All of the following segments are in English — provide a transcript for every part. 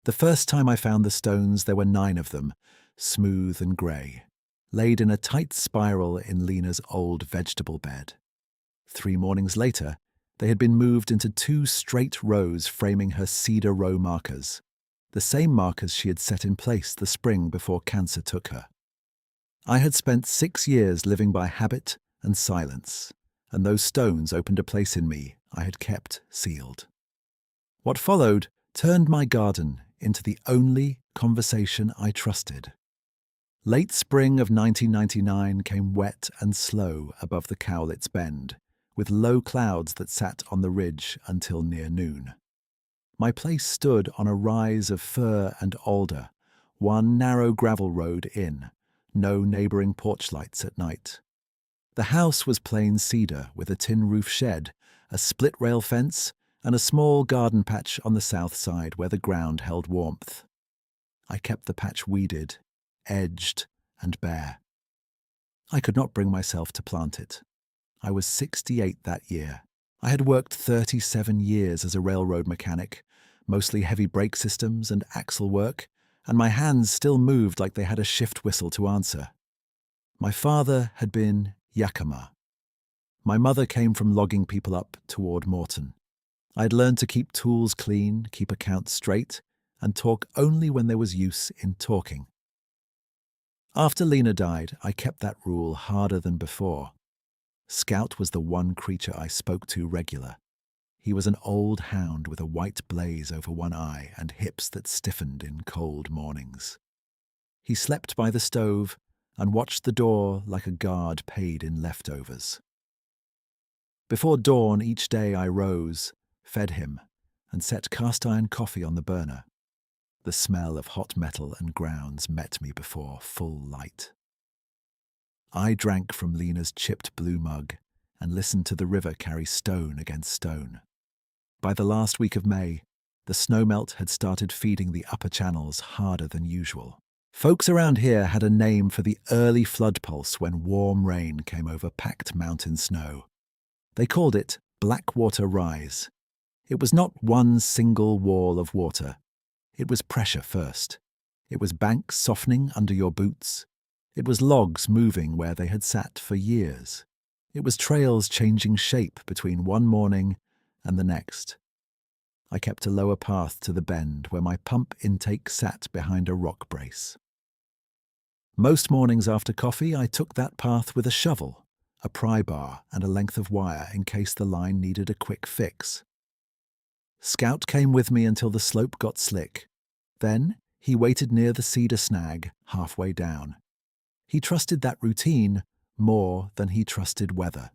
The first time I found the stones, there were 9 of them, smooth and grey, laid in a tight spiral in Lena's old vegetable bed. 3 mornings later, they had been moved into 2 straight rows framing her cedar row markers, the same markers she had set in place the spring before cancer took her. I had spent 6 years living by habit and silence, and those stones opened a place in me I had kept sealed. What followed turned my garden into the only conversation I trusted. Late spring of 1999 came wet and slow above the Cowlitz Bend, with low clouds that sat on the ridge until near noon. My place stood on a rise of fir and alder, one narrow gravel road in, no neighbouring porch lights at night. The house was plain cedar with a tin roof shed, a split rail fence, and a small garden patch on the south side where the ground held warmth. I kept the patch weeded, edged, and bare. I could not bring myself to plant it. I was 68 that year. I had worked 37 years as a railroad mechanic, mostly heavy brake systems and axle work, and my hands still moved like they had a shift whistle to answer. My father had been Yakima. My mother came from logging people up toward Morton. I had learned to keep tools clean, keep accounts straight, and talk only when there was use in talking. After Lena died, I kept that rule harder than before. Scout was the one creature I spoke to regular. He was an old hound with a white blaze over one eye and hips that stiffened in cold mornings. He slept by the stove and watched the door like a guard paid in leftovers. Before dawn each day I rose, fed him, and set cast-iron coffee on the burner. The smell of hot metal and grounds met me before full light. I drank from Lena's chipped blue mug and listened to the river carry stone against stone. By the last week of May, the snowmelt had started feeding the upper channels harder than usual. Folks around here had a name for the early flood pulse when warm rain came over packed mountain snow. They called it Blackwater Rise. It was not one single wall of water. It was pressure first. It was banks softening under your boots. It was logs moving where they had sat for years. It was trails changing shape between one morning and the next. I kept a lower path to the bend where my pump intake sat behind a rock brace. Most mornings after coffee, I took that path with a shovel, a pry bar, and a length of wire in case the line needed a quick fix. Scout came with me until the slope got slick. Then he waited near the cedar snag halfway down. He trusted that routine more than he trusted weather.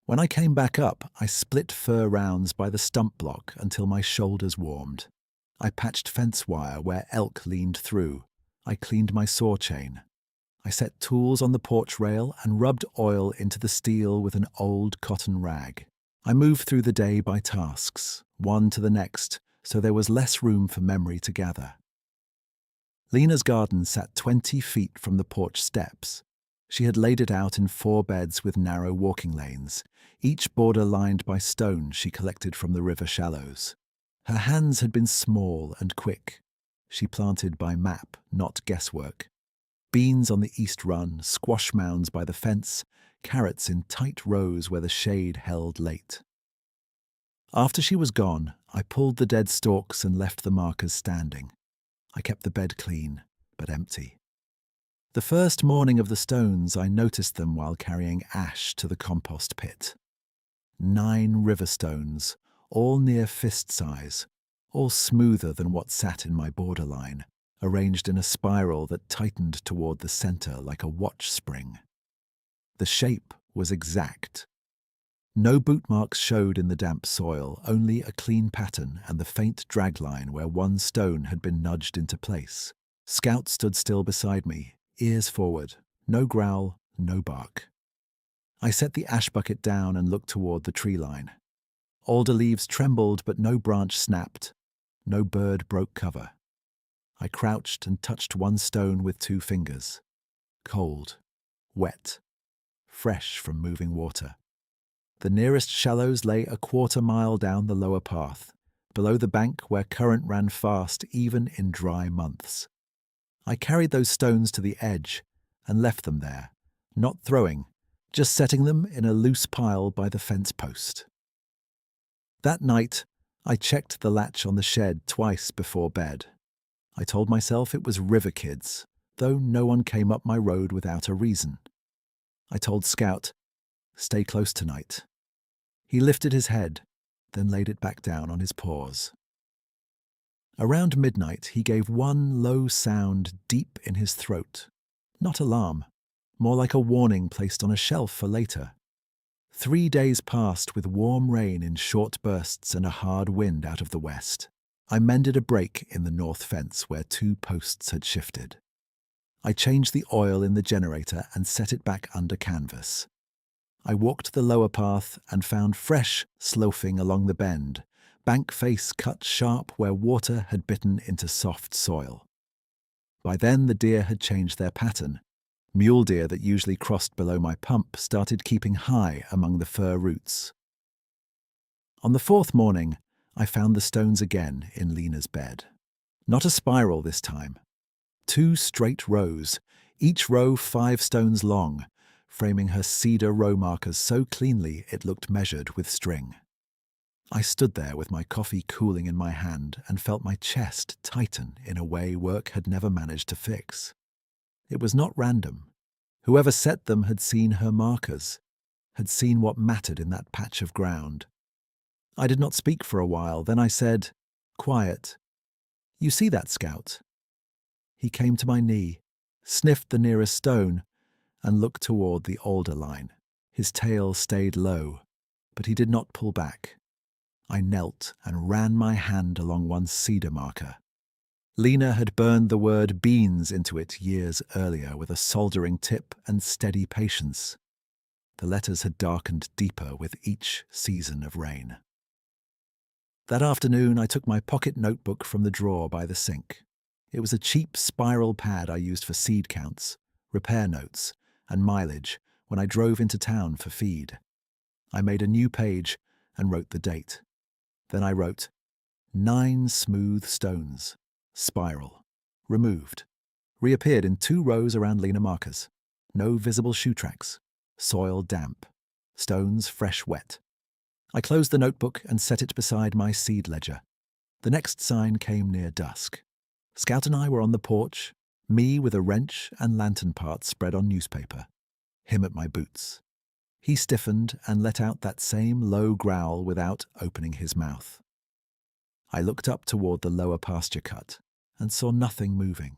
When I came back up, I split fir rounds by the stump block until my shoulders warmed. I patched fence wire where elk leaned through. I cleaned my saw chain. I set tools on the porch rail and rubbed oil into the steel with an old cotton rag. I moved through the day by tasks, one to the next, so there was less room for memory to gather. Lena's garden sat 20 feet from the porch steps. She had laid it out in 4 beds with narrow walking lanes, each border lined by stone she collected from the river shallows. Her hands had been small and quick. She planted by map, not guesswork. Beans on the east run, squash mounds by the fence, carrots in tight rows where the shade held late. After she was gone, I pulled the dead stalks and left the markers standing. I kept the bed clean, but empty. The first morning of the stones, I noticed them while carrying ash to the compost pit. 9 river stones, all near fist size, all smoother than what sat in my borderline, arranged in a spiral that tightened toward the center like a watch spring. The shape was exact. No boot marks showed in the damp soil, only a clean pattern and the faint drag line where one stone had been nudged into place. Scout stood still beside me, ears forward, no growl, no bark. I set the ash bucket down and looked toward the tree line. Alder leaves trembled, but no branch snapped. No bird broke cover. I crouched and touched one stone with 2 fingers. Cold, wet, fresh from moving water. The nearest shallows lay a 1/4 mile down the lower path, below the bank where current ran fast even in dry months. I carried those stones to the edge and left them there, not throwing, just setting them in a loose pile by the fence post. That night, I checked the latch on the shed twice before bed. I told myself it was river kids, though no one came up my road without a reason. I told Scout, "Stay close tonight." He lifted his head, then laid it back down on his paws. Around midnight, he gave one low sound deep in his throat. Not alarm, more like a warning placed on a shelf for later. 3 days passed with warm rain in short bursts and a hard wind out of the west. I mended a break in the north fence where 2 posts had shifted. I changed the oil in the generator and set it back under canvas. I walked the lower path and found fresh sloughing along the bend, bank face cut sharp where water had bitten into soft soil. By then the deer had changed their pattern. Mule deer that usually crossed below my pump started keeping high among the fir roots. On the 4th morning, I found the stones again in Lena's bed. Not a spiral this time. 2 straight rows, each row 5 stones long, framing her cedar row markers so cleanly it looked measured with string. I stood there with my coffee cooling in my hand and felt my chest tighten in a way work had never managed to fix. It was not random. Whoever set them had seen her markers, had seen what mattered in that patch of ground. I did not speak for a while, then I said, quiet, "You see that, Scout?" He came to my knee, sniffed the nearest stone, and looked toward the alder line. His tail stayed low, but he did not pull back. I knelt and ran my hand along one cedar marker. Lena had burned the word beans into it years earlier with a soldering tip and steady patience. The letters had darkened deeper with each season of rain. That afternoon, I took my pocket notebook from the drawer by the sink. It was a cheap spiral pad I used for seed counts, repair notes, and mileage when I drove into town for feed. I made a new page and wrote the date. Then I wrote, 9 smooth stones, spiral, removed, reappeared in 2 rows around Lena markers. No visible shoe tracks, soil damp, stones fresh wet. I closed the notebook and set it beside my seed ledger. The next sign came near dusk. Scout and I were on the porch, me with a wrench and lantern parts spread on newspaper, him at my boots. He stiffened and let out that same low growl without opening his mouth. I looked up toward the lower pasture cut and saw nothing moving.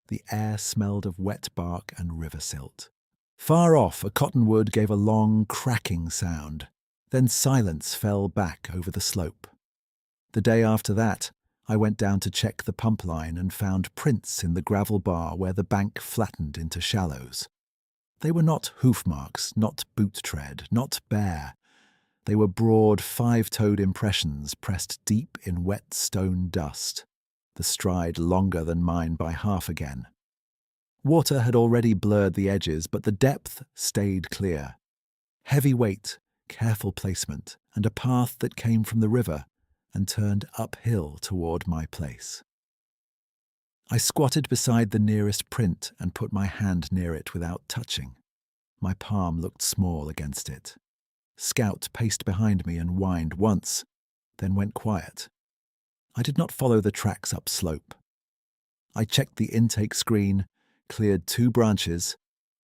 The air smelled of wet bark and river silt. Far off, a cottonwood gave a long, cracking sound. Then silence fell back over the slope. The day after that, I went down to check the pump line and found prints in the gravel bar where the bank flattened into shallows. They were not hoof marks, not boot tread, not bare. They were broad 5-toed impressions pressed deep in wet stone dust, the stride longer than mine by half again. Water had already blurred the edges, but the depth stayed clear. Heavy weight, careful placement, and a path that came from the river and turned uphill toward my place. I squatted beside the nearest print and put my hand near it without touching. My palm looked small against it. Scout paced behind me and whined once, then went quiet. I did not follow the tracks up slope. I checked the intake screen, cleared 2 branches,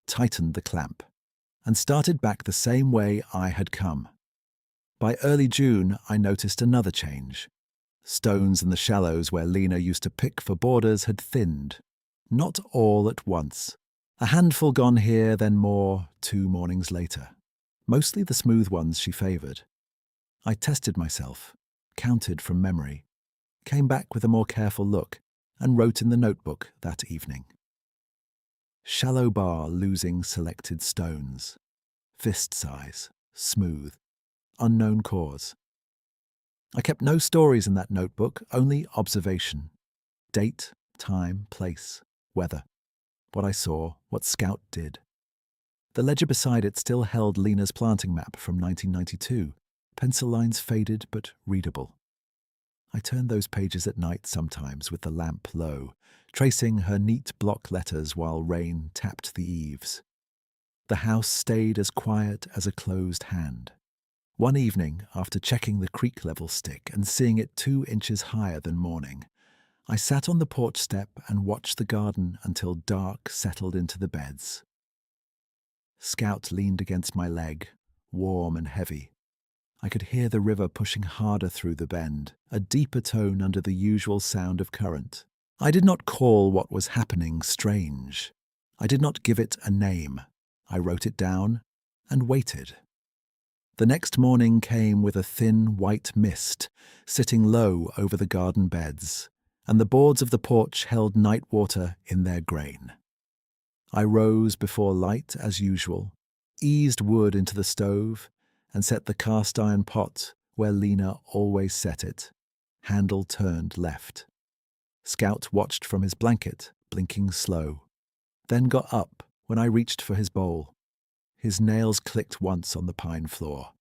tightened the clamp, and started back the same way I had come. By early June, I noticed another change. Stones in the shallows where Lena used to pick for borders had thinned. Not all at once. A handful gone here, then more 2 mornings later. Mostly the smooth ones she favoured. I tested myself, counted from memory, came back with a more careful look, and wrote in the notebook that evening. Shallow bar losing selected stones. Fist size, smooth, unknown cause. I kept no stories in that notebook, only observation. Date, time, place, weather. What I saw, what Scout did. The ledger beside it still held Lena's planting map from 1992, pencil lines faded but readable. I turned those pages at night sometimes with the lamp low, tracing her neat block letters while rain tapped the eaves. The house stayed as quiet as a closed hand. One evening, after checking the creek level stick and seeing it 2 inches higher than morning, I sat on the porch step and watched the garden until dark settled into the beds. Scout leaned against my leg, warm and heavy. I could hear the river pushing harder through the bend, a deeper tone under the usual sound of current. I did not call what was happening strange. I did not give it a name. I wrote it down and waited. The next morning came with a thin white mist sitting low over the garden beds, and the boards of the porch held night water in their grain. I rose before light as usual, eased wood into the stove, and set the cast-iron pot where Lena always set it, handle turned left. Scout watched from his blanket, blinking slow, then got up when I reached for his bowl. His nails clicked once on the pine floor.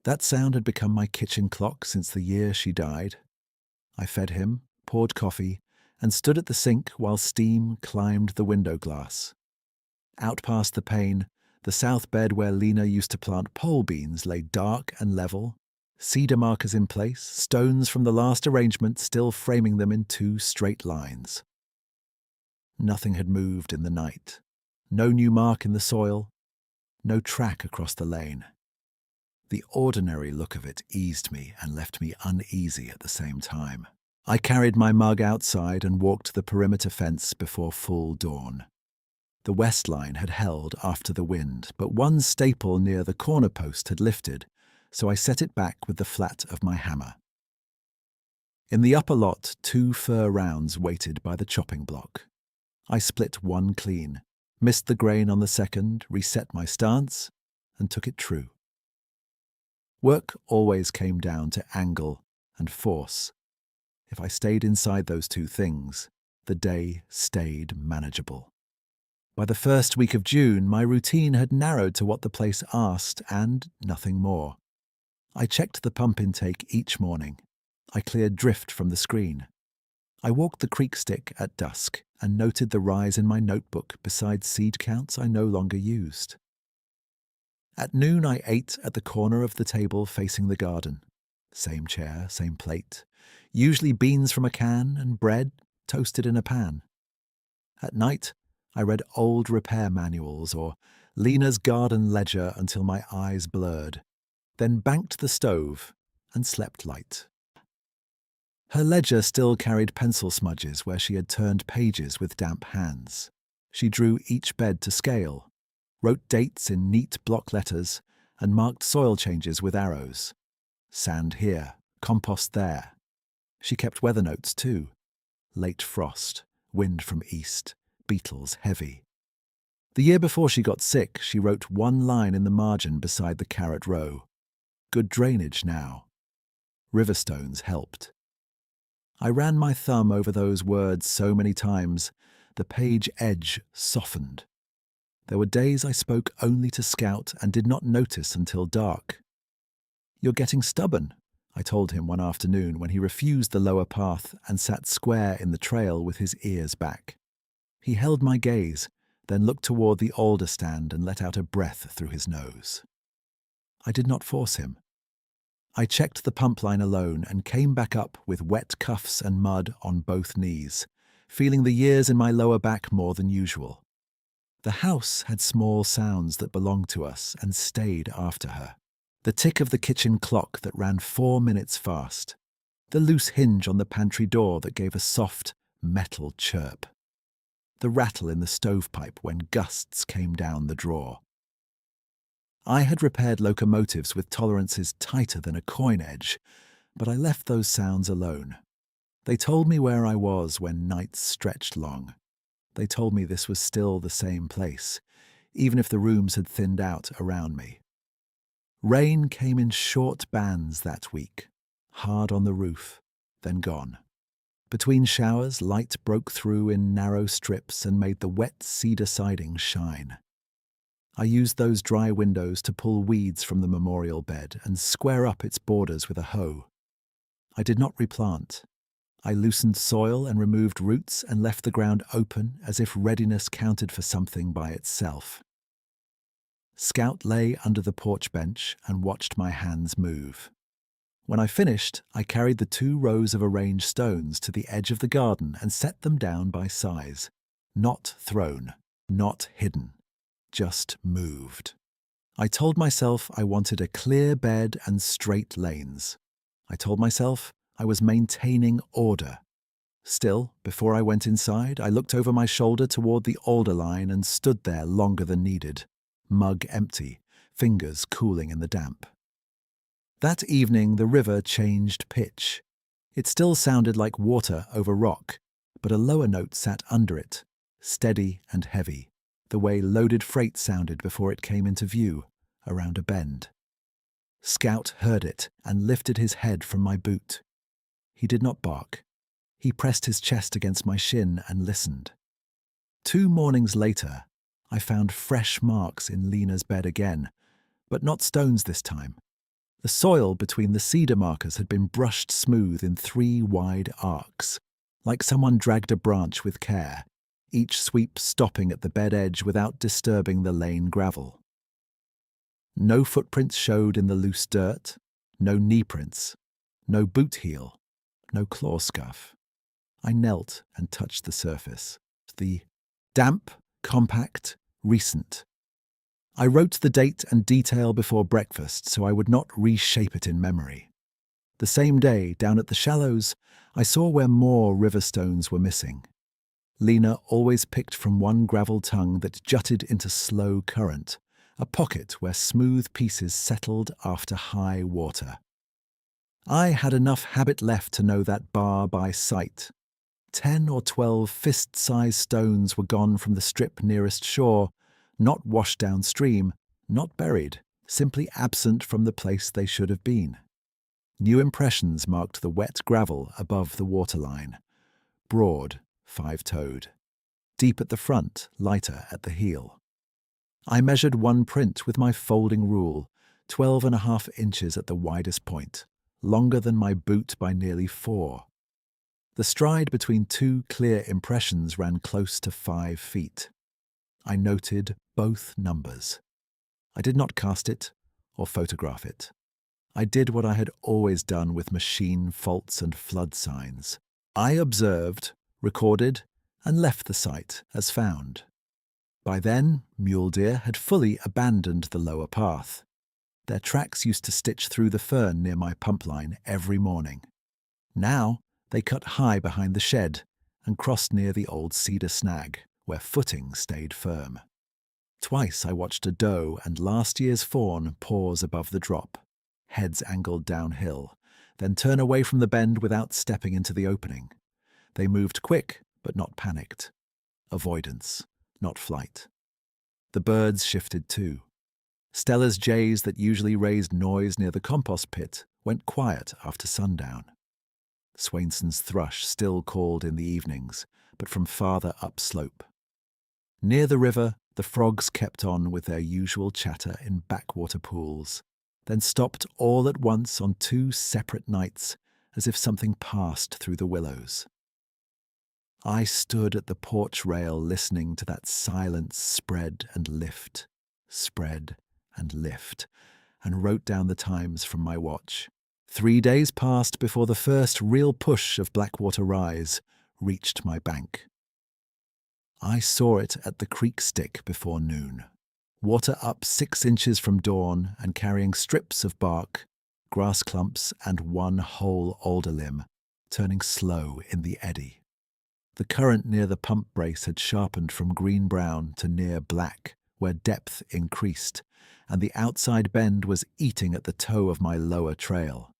That sound had become my kitchen clock since the year she died. I fed him, poured coffee, and stood at the sink while steam climbed the window glass. Out past the pane, the south bed where Lena used to plant pole beans lay dark and level, cedar markers in place, stones from the last arrangement still framing them in 2 straight lines. Nothing had moved in the night. No new mark in the soil, no track across the lane. The ordinary look of it eased me and left me uneasy at the same time. I carried my mug outside and walked the perimeter fence before full dawn. The west line had held after the wind, but one staple near the corner post had lifted, so I set it back with the flat of my hammer. In the upper lot, 2 fir rounds waited by the chopping block. I split one clean, missed the grain on the second, reset my stance, and took it true. Work always came down to angle and force. If I stayed inside those 2 things, the day stayed manageable. By the first week of June, my routine had narrowed to what the place asked and nothing more. I checked the pump intake each morning. I cleared drift from the screen. I walked the creek stick at dusk and noted the rise in my notebook beside seed counts I no longer used. At noon, I ate at the corner of the table facing the garden. Same chair, same plate. Usually beans from a can and bread toasted in a pan. At night, I read old repair manuals or Lena's garden ledger until my eyes blurred, then banked the stove and slept light. Her ledger still carried pencil smudges where she had turned pages with damp hands. She drew each bed to scale, wrote dates in neat block letters, and marked soil changes with arrows. Sand here, compost there. She kept weather notes too. Late frost, wind from east, beetles heavy. The year before she got sick, she wrote one line in the margin beside the carrot row. Good drainage now. Riverstones helped. I ran my thumb over those words so many times, the page edge softened. There were days I spoke only to Scout and did not notice until dark. "You're getting stubborn," I told him one afternoon when he refused the lower path and sat square in the trail with his ears back. He held my gaze, then looked toward the alder stand and let out a breath through his nose. I did not force him. I checked the pump line alone and came back up with wet cuffs and mud on both knees, feeling the years in my lower back more than usual. The house had small sounds that belonged to us and stayed after her. The tick of the kitchen clock that ran 4 minutes fast. The loose hinge on the pantry door that gave a soft, metal chirp. The rattle in the stovepipe when gusts came down the drawer. I had repaired locomotives with tolerances tighter than a coin edge, but I left those sounds alone. They told me where I was when nights stretched long. They told me this was still the same place, even if the rooms had thinned out around me. Rain came in short bands that week, hard on the roof, then gone. Between showers, light broke through in narrow strips and made the wet cedar siding shine. I used those dry windows to pull weeds from the memorial bed and square up its borders with a hoe. I did not replant. I loosened soil and removed roots and left the ground open as if readiness counted for something by itself. Scout lay under the porch bench and watched my hands move. When I finished, I carried the 2 rows of arranged stones to the edge of the garden and set them down by size. Not thrown, not hidden, just moved. I told myself I wanted a clear bed and straight lanes. I told myself I was maintaining order. Still, before I went inside, I looked over my shoulder toward the alder line and stood there longer than needed, mug empty, fingers cooling in the damp. That evening the river changed pitch. It still sounded like water over rock, but a lower note sat under it, steady and heavy, the way loaded freight sounded before it came into view, around a bend. Scout heard it and lifted his head from my boot. He did not bark. He pressed his chest against my shin and listened. 2 mornings later, I found fresh marks in Lena's bed again, but not stones this time. The soil between the cedar markers had been brushed smooth in 3 wide arcs, like someone dragged a branch with care, each sweep stopping at the bed edge without disturbing the lane gravel. No footprints showed in the loose dirt, no knee prints, no boot heel, no claw scuff. I knelt and touched the surface. The damp, compact, recent. I wrote the date and detail before breakfast so I would not reshape it in memory. The same day, down at the shallows, I saw where more river stones were missing. Lena always picked from one gravel tongue that jutted into slow current, a pocket where smooth pieces settled after high water. I had enough habit left to know that bar by sight. 10 or 12 fist-sized stones were gone from the strip nearest shore, not washed downstream, not buried, simply absent from the place they should have been. New impressions marked the wet gravel above the waterline. Broad, 5-toed. Deep at the front, lighter at the heel. I measured one print with my folding rule, 12.5 inches at the widest point, longer than my boot by nearly 4. The stride between 2 clear impressions ran close to 5 feet. I noted both numbers. I did not cast it or photograph it. I did what I had always done with machine faults and flood signs. I observed, recorded, and left the site as found. By then, mule deer had fully abandoned the lower path. Their tracks used to stitch through the fern near my pump line every morning. Now, they cut high behind the shed and crossed near the old cedar snag, where footing stayed firm. Twice I watched a doe and last year's fawn pause above the drop, heads angled downhill, then turn away from the bend without stepping into the opening. They moved quick, but not panicked. Avoidance, not flight. The birds shifted too. Stella's jays that usually raised noise near the compost pit went quiet after sundown. Swainson's thrush still called in the evenings, but from farther upslope. Near the river, the frogs kept on with their usual chatter in backwater pools, then stopped all at once on 2 separate nights, as if something passed through the willows. I stood at the porch rail listening to that silence spread and lift, and wrote down the times from my watch. 3 days passed before the first real push of Blackwater Rise reached my bank. I saw it at the creek stick before noon. Water up 6 inches from dawn and carrying strips of bark, grass clumps and one whole alder limb, turning slow in the eddy. The current near the pump brace had sharpened from green-brown to near black, where depth increased, and the outside bend was eating at the toe of my lower trail.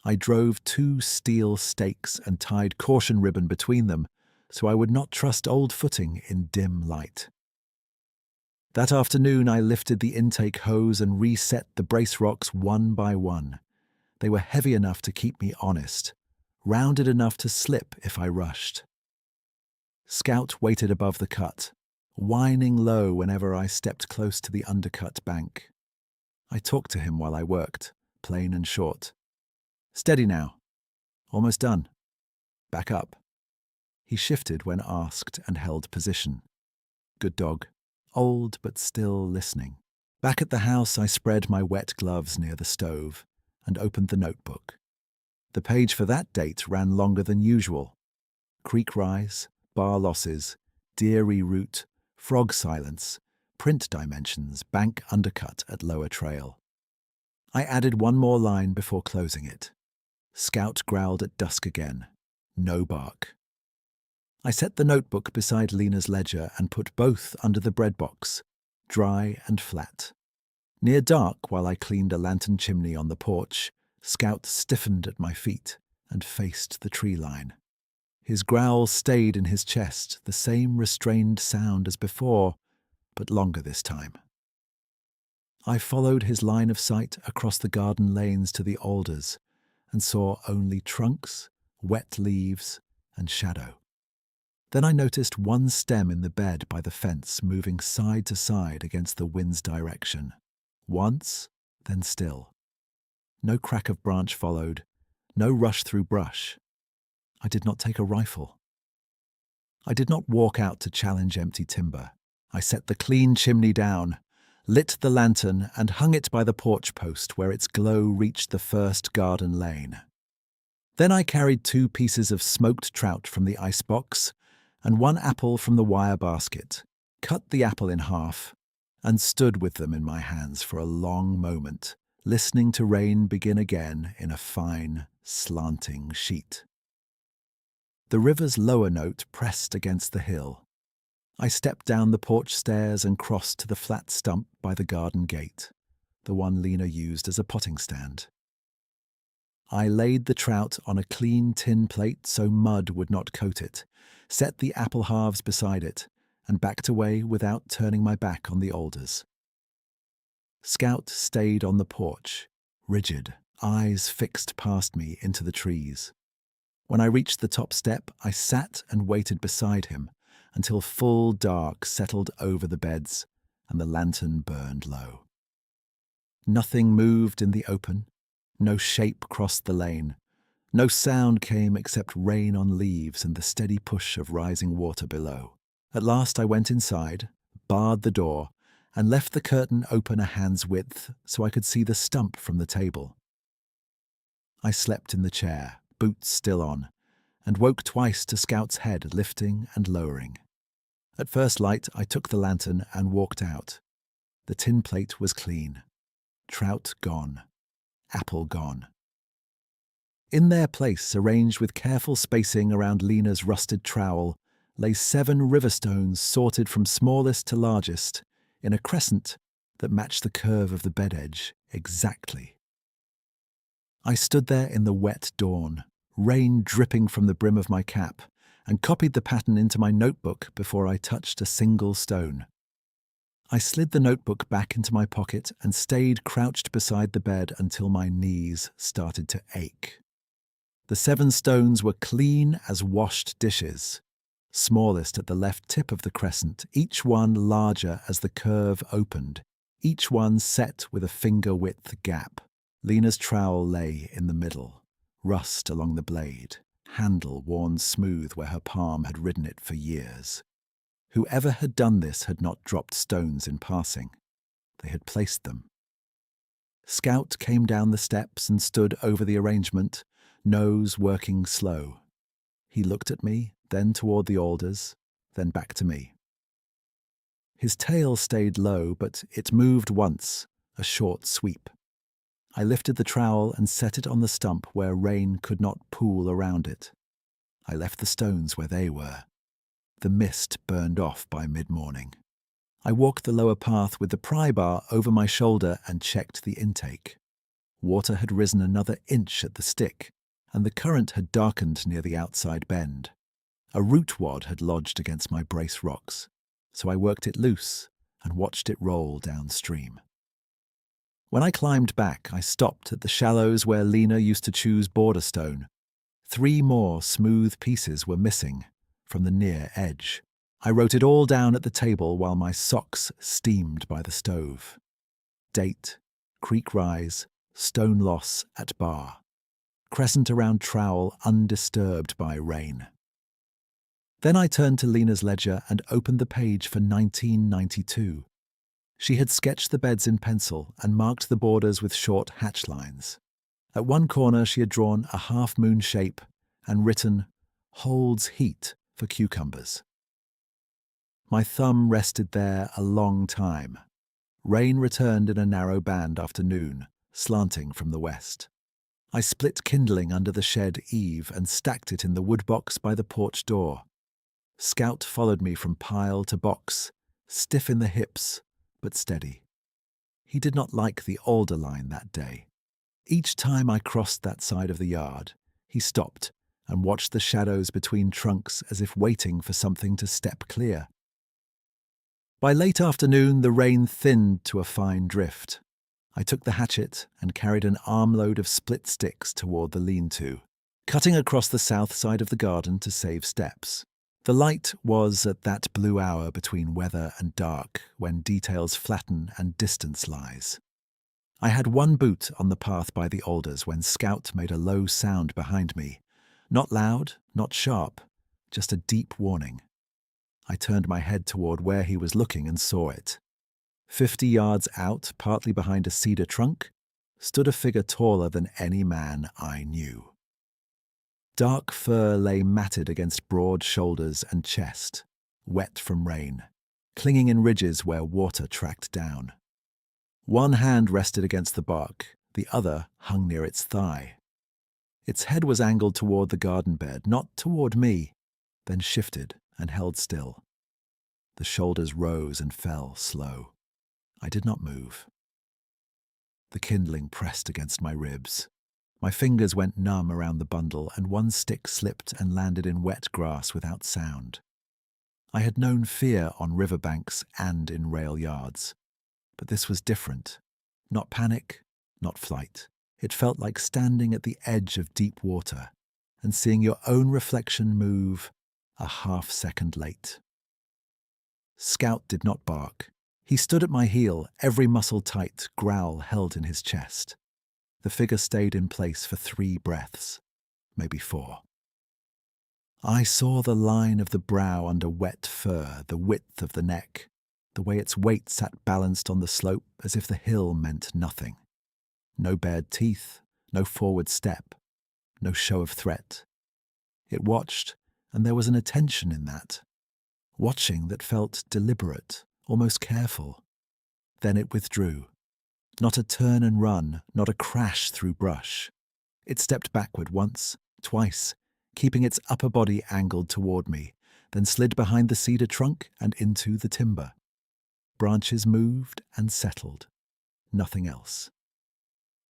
I drove 2 steel stakes and tied caution ribbon between them, so I would not trust old footing in dim light. That afternoon I lifted the intake hose and reset the brace rocks one by one. They were heavy enough to keep me honest, rounded enough to slip if I rushed. Scout waited above the cut, whining low whenever I stepped close to the undercut bank. I talked to him while I worked, plain and short. "Steady now. Almost done. Back up. He shifted when asked and held position. Good dog. Old but still listening. Back at the house, I spread my wet gloves near the stove and opened the notebook. The page for that date ran longer than usual. Creek rise, bar losses, deary route, frog silence, print dimensions, bank undercut at lower trail. I added one more line before closing it. Scout growled at dusk again. No bark. I set the notebook beside Lena's ledger and put both under the bread box, dry and flat. Near dark, while I cleaned a lantern chimney on the porch, Scout stiffened at my feet and faced the tree line. His growl stayed in his chest, the same restrained sound as before, but longer this time. I followed his line of sight across the garden lanes to the alders and saw only trunks, wet leaves, and shadow. Then I noticed one stem in the bed by the fence moving side to side against the wind's direction. Once, then still. No crack of branch followed, no rush through brush. I did not take a rifle. I did not walk out to challenge empty timber. I set the clean chimney down, lit the lantern, and hung it by the porch post where its glow reached the first garden lane. Then I carried 2 pieces of smoked trout from the icebox and 1 apple from the wire basket, cut the apple in half, and stood with them in my hands for a long moment, listening to rain begin again in a fine, slanting sheet. The river's lower note pressed against the hill. I stepped down the porch stairs and crossed to the flat stump by the garden gate, the one Lena used as a potting stand. I laid the trout on a clean tin plate so mud would not coat it, set the apple halves beside it, and backed away without turning my back on the alders. Scout stayed on the porch, rigid, eyes fixed past me into the trees. When I reached the top step, I sat and waited beside him until full dark settled over the beds and the lantern burned low. Nothing moved in the open, no shape crossed the lane, no sound came except rain on leaves and the steady push of rising water below. At last I went inside, barred the door, and left the curtain open a hand's width so I could see the stump from the table. I slept in the chair, boots still on, and woke twice to Scout's head lifting and lowering. At first light, I took the lantern and walked out. The tin plate was clean. Trout gone. Apple gone. In their place, arranged with careful spacing around Lena's rusted trowel, lay 7 river stones sorted from smallest to largest in a crescent that matched the curve of the bed edge exactly. I stood there in the wet dawn, rain dripping from the brim of my cap, and copied the pattern into my notebook before I touched a single stone. I slid the notebook back into my pocket and stayed crouched beside the bed until my knees started to ache. The 7 stones were clean as washed dishes, smallest at the left tip of the crescent, each one larger as the curve opened, each one set with a finger-width gap. Lena's trowel lay in the middle, rust along the blade, handle worn smooth where her palm had ridden it for years. Whoever had done this had not dropped stones in passing. They had placed them. Scout came down the steps and stood over the arrangement, nose working slow. He looked at me, then toward the alders, then back to me. His tail stayed low, but it moved once, a short sweep. I lifted the trowel and set it on the stump where rain could not pool around it. I left the stones where they were. The mist burned off by mid-morning. I walked the lower path with the pry bar over my shoulder and checked the intake. Water had risen another inch at the stick, and the current had darkened near the outside bend. A root wad had lodged against my brace rocks, so I worked it loose and watched it roll downstream. When I climbed back, I stopped at the shallows where Lena used to choose border stone. 3 more smooth pieces were missing from the near edge. I wrote it all down at the table while my socks steamed by the stove. Date, creek rise, stone loss at bar. crescent around trowel undisturbed by rain. Then I turned to Lena's ledger and opened the page for 1992. She had sketched the beds in pencil and marked the borders with short hatch lines. At one corner she had drawn a half-moon shape and written, "Holds heat for cucumbers." My thumb rested there a long time. Rain returned in a narrow band after noon, slanting from the west. I split kindling under the shed eave and stacked it in the wood box by the porch door. Scout followed me from pile to box, stiff in the hips, but steady. He did not like the alder line that day. Each time I crossed that side of the yard, he stopped and watched the shadows between trunks as if waiting for something to step clear. By late afternoon, the rain thinned to a fine drift. I took the hatchet and carried an armload of split sticks toward the lean-to, cutting across the south side of the garden to save steps. The light was at that blue hour between weather and dark when details flatten and distance lies. I had one boot on the path by the alders when Scout made a low sound behind me. Not loud, not sharp, just a deep warning. I turned my head toward where he was looking and saw it. 50 yards out, partly behind a cedar trunk, stood a figure taller than any man I knew. Dark fur lay matted against broad shoulders and chest, wet from rain, clinging in ridges where water tracked down. One hand rested against the bark, the other hung near its thigh. Its head was angled toward the garden bed, not toward me, then shifted and held still. The shoulders rose and fell slow. I did not move. The kindling pressed against my ribs. My fingers went numb around the bundle, and one stick slipped and landed in wet grass without sound. I had known fear on riverbanks and in rail yards. But this was different. Not panic, not flight. It felt like standing at the edge of deep water and seeing your own reflection move a half-second late. Scout did not bark. He stood at my heel, every muscle tight, growl held in his chest. The figure stayed in place for 3 breaths, maybe 4. I saw the line of the brow under wet fur, the width of the neck, the way its weight sat balanced on the slope as if the hill meant nothing. No bared teeth, no forward step, no show of threat. It watched, and there was an attention in that. Watching that felt deliberate, almost careful. Then it withdrew. Not a turn and run, not a crash through brush. It stepped backward once, twice, keeping its upper body angled toward me, then slid behind the cedar trunk and into the timber. Branches moved and settled. Nothing else.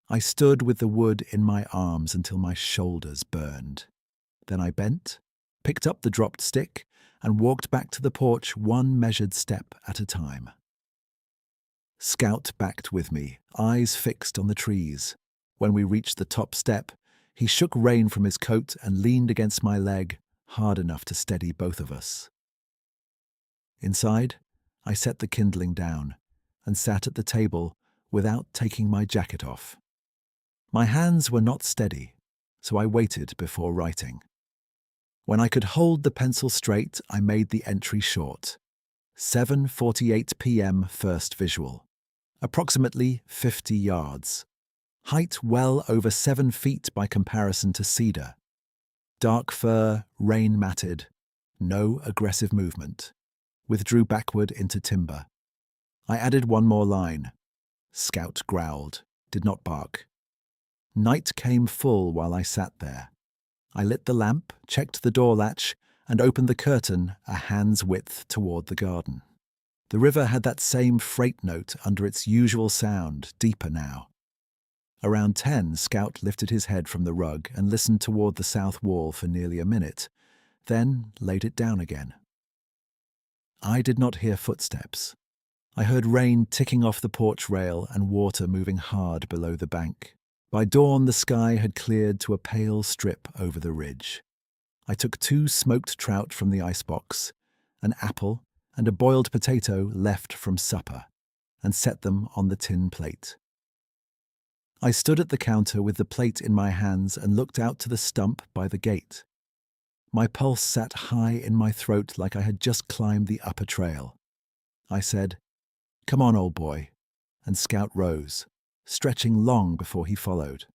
I stood with the wood in my arms until my shoulders burned. Then I bent, picked up the dropped stick, and walked back to the porch one measured step at a time. Scout backed with me, eyes fixed on the trees. When we reached the top step, he shook rain from his coat and leaned against my leg, hard enough to steady both of us. Inside, I set the kindling down and sat at the table without taking my jacket off. My hands were not steady, so I waited before writing. When I could hold the pencil straight, I made the entry short. 7:48 p.m. first visual. Approximately 50 yards. Height well over 7 feet by comparison to cedar. Dark fur, rain matted. No aggressive movement. Withdrew backward into timber. I added one more line. Scout growled, did not bark. Night came full while I sat there. I lit the lamp, checked the door latch, and opened the curtain a hand's width toward the garden. The river had that same freight note under its usual sound, deeper now. Around 10, Scout lifted his head from the rug and listened toward the south wall for nearly a minute, then laid it down again. I did not hear footsteps. I heard rain ticking off the porch rail and water moving hard below the bank. By dawn, the sky had cleared to a pale strip over the ridge. I took 2 smoked trout from the icebox, an apple, and a boiled potato left from supper, and set them on the tin plate. I stood at the counter with the plate in my hands and looked out to the stump by the gate. My pulse sat high in my throat like I had just climbed the upper trail. I said, "Come on, old boy," and Scout rose, stretching long before he followed.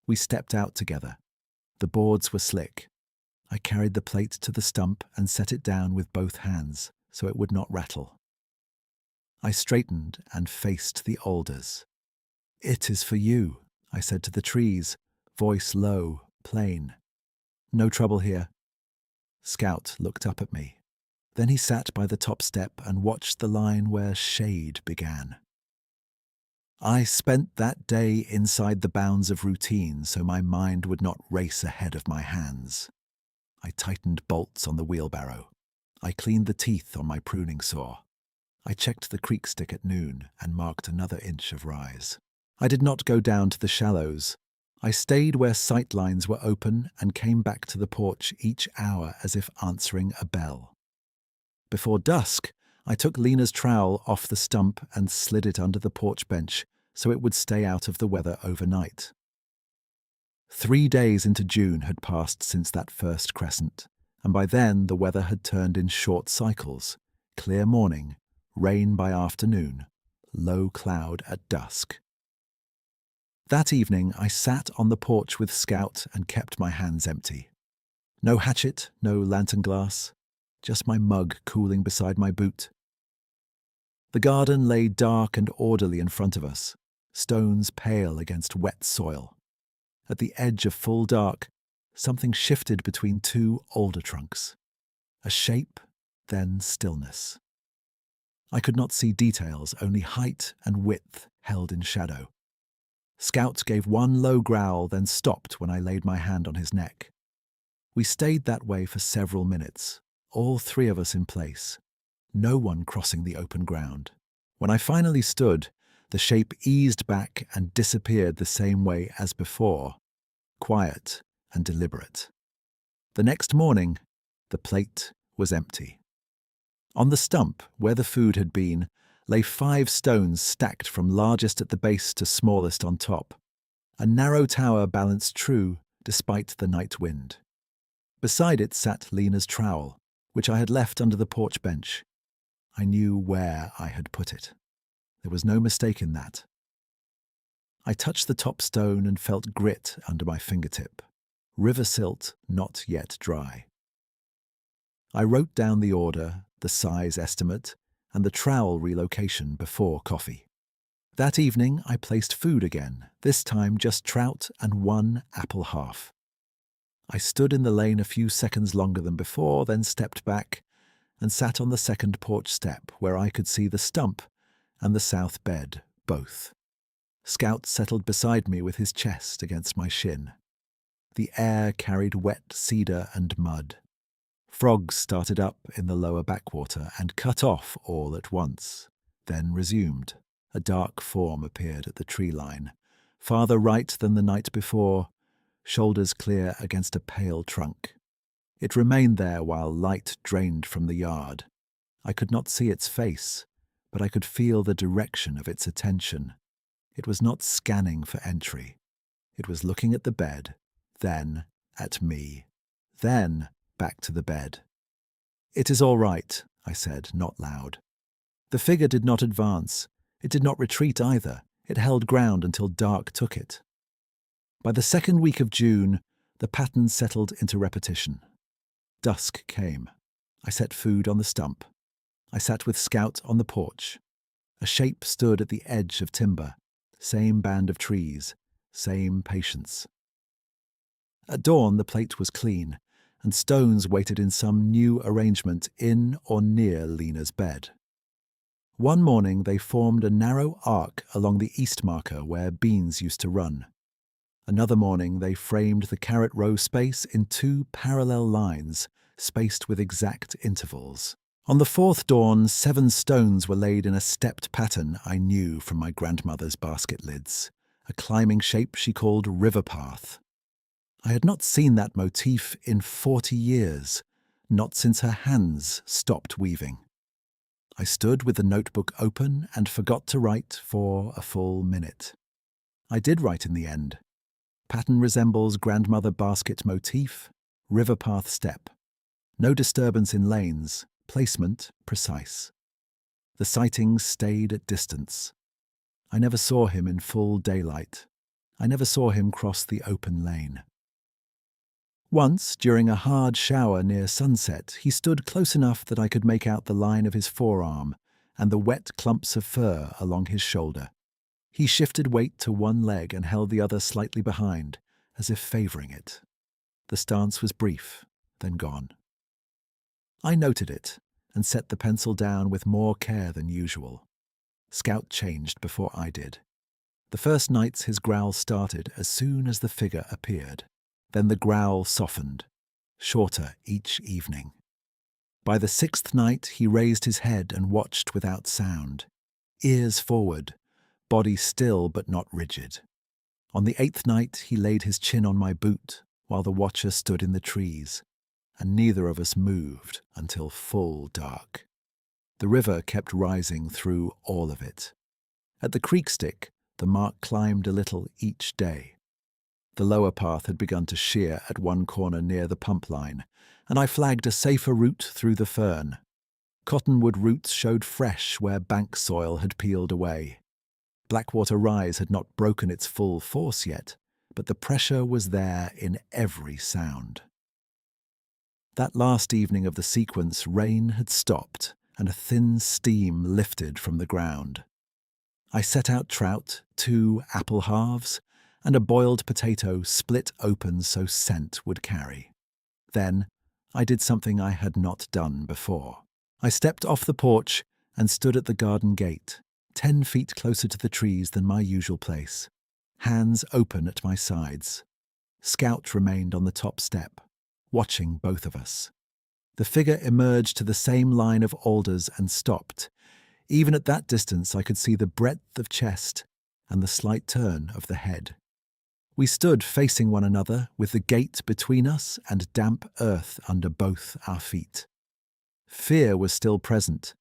We stepped out together. The boards were slick. I carried the plate to the stump and set it down with both hands so it would not rattle. I straightened and faced the alders. "It is for you," I said to the trees, voice low, plain. "No trouble here." Scout looked up at me. Then he sat by the top step and watched the line where shade began. I spent that day inside the bounds of routine so my mind would not race ahead of my hands. I tightened bolts on the wheelbarrow. I cleaned the teeth on my pruning saw. I checked the creek stick at noon and marked another inch of rise. I did not go down to the shallows. I stayed where sight lines were open and came back to the porch each hour as if answering a bell. Before dusk, I took Lena's trowel off the stump and slid it under the porch bench so it would stay out of the weather overnight. 3 days into June had passed since that first crescent, and by then the weather had turned in short cycles: clear morning, rain by afternoon, low cloud at dusk. That evening I sat on the porch with Scout and kept my hands empty. No hatchet, no lantern glass, just my mug cooling beside my boot. The garden lay dark and orderly in front of us, stones pale against wet soil. At the edge of full dark, something shifted between two alder trunks. A shape, then stillness. I could not see details, only height and width held in shadow. Scout gave one low growl, then stopped when I laid my hand on his neck. We stayed that way for several minutes, all three of us in place, no one crossing the open ground. When I finally stood, the shape eased back and disappeared the same way as before, quiet and deliberate. The next morning, the plate was empty. On the stump, where the food had been, lay 5 stones stacked from largest at the base to smallest on top. A narrow tower balanced true despite the night wind. Beside it sat Lena's trowel, which I had left under the porch bench. I knew where I had put it. There was no mistake in that. I touched the top stone and felt grit under my fingertip. River silt not yet dry. I wrote down the order, the size estimate, and the trowel relocation before coffee. That evening I placed food again, this time just trout and 1 apple half. I stood in the lane a few seconds longer than before, then stepped back and sat on the second porch step where I could see the stump and the south bed, both. Scout settled beside me with his chest against my shin. The air carried wet cedar and mud. Frogs started up in the lower backwater and cut off all at once, then resumed. A dark form appeared at the tree line, farther right than the night before, shoulders clear against a pale trunk. It remained there while light drained from the yard. I could not see its face, but I could feel the direction of its attention. It was not scanning for entry. It was looking at the bed, then at me, then back to the bed. "It is all right," I said, not loud. The figure did not advance. It did not retreat either. It held ground until dark took it. By the second week of June, the pattern settled into repetition. Dusk came. I set food on the stump. I sat with Scout on the porch. A shape stood at the edge of timber. Same band of trees. Same patience. At dawn, the plate was clean, and stones waited in some new arrangement in or near Lena's bed. One morning they formed a narrow arc along the east marker where beans used to run. Another morning they framed the carrot row space in 2 parallel lines, spaced with exact intervals. On the 4th dawn, 7 stones were laid in a stepped pattern I knew from my grandmother's basket lids, a climbing shape she called river path. I had not seen that motif in 40 years, not since her hands stopped weaving. I stood with the notebook open and forgot to write for a full minute. I did right in the end. Pattern resembles grandmother basket motif, river path step. No disturbance in lanes, placement precise. The sightings stayed at distance. I never saw him in full daylight. I never saw him cross the open lane. Once, during a hard shower near sunset, he stood close enough that I could make out the line of his forearm and the wet clumps of fur along his shoulder. He shifted weight to one leg and held the other slightly behind, as if favouring it. The stance was brief, then gone. I noted it and set the pencil down with more care than usual. Scout changed before I did. The first nights his growl started as soon as the figure appeared. Then the growl softened, shorter each evening. By the sixth night he raised his head and watched without sound, ears forward, body still but not rigid. On the eighth night he laid his chin on my boot while the watcher stood in the trees, and neither of us moved until full dark. The river kept rising through all of it. At the creek stick, the mark climbed a little each day. The lower path had begun to shear at one corner near the pump line, and I flagged a safer route through the fern. Cottonwood roots showed fresh where bank soil had peeled away. Blackwater Rise had not broken its full force yet, but the pressure was there in every sound. That last evening of the sequence, rain had stopped, and a thin steam lifted from the ground. I set out trout, 2 apple halves, and a boiled potato split open so scent would carry. Then I did something I had not done before. I stepped off the porch and stood at the garden gate, 10 feet closer to the trees than my usual place, hands open at my sides. Scout remained on the top step, watching both of us. The figure emerged to the same line of alders and stopped. Even at that distance I could see the breadth of chest and the slight turn of the head. We stood facing one another with the gate between us and damp earth under both our feet. Fear was still present,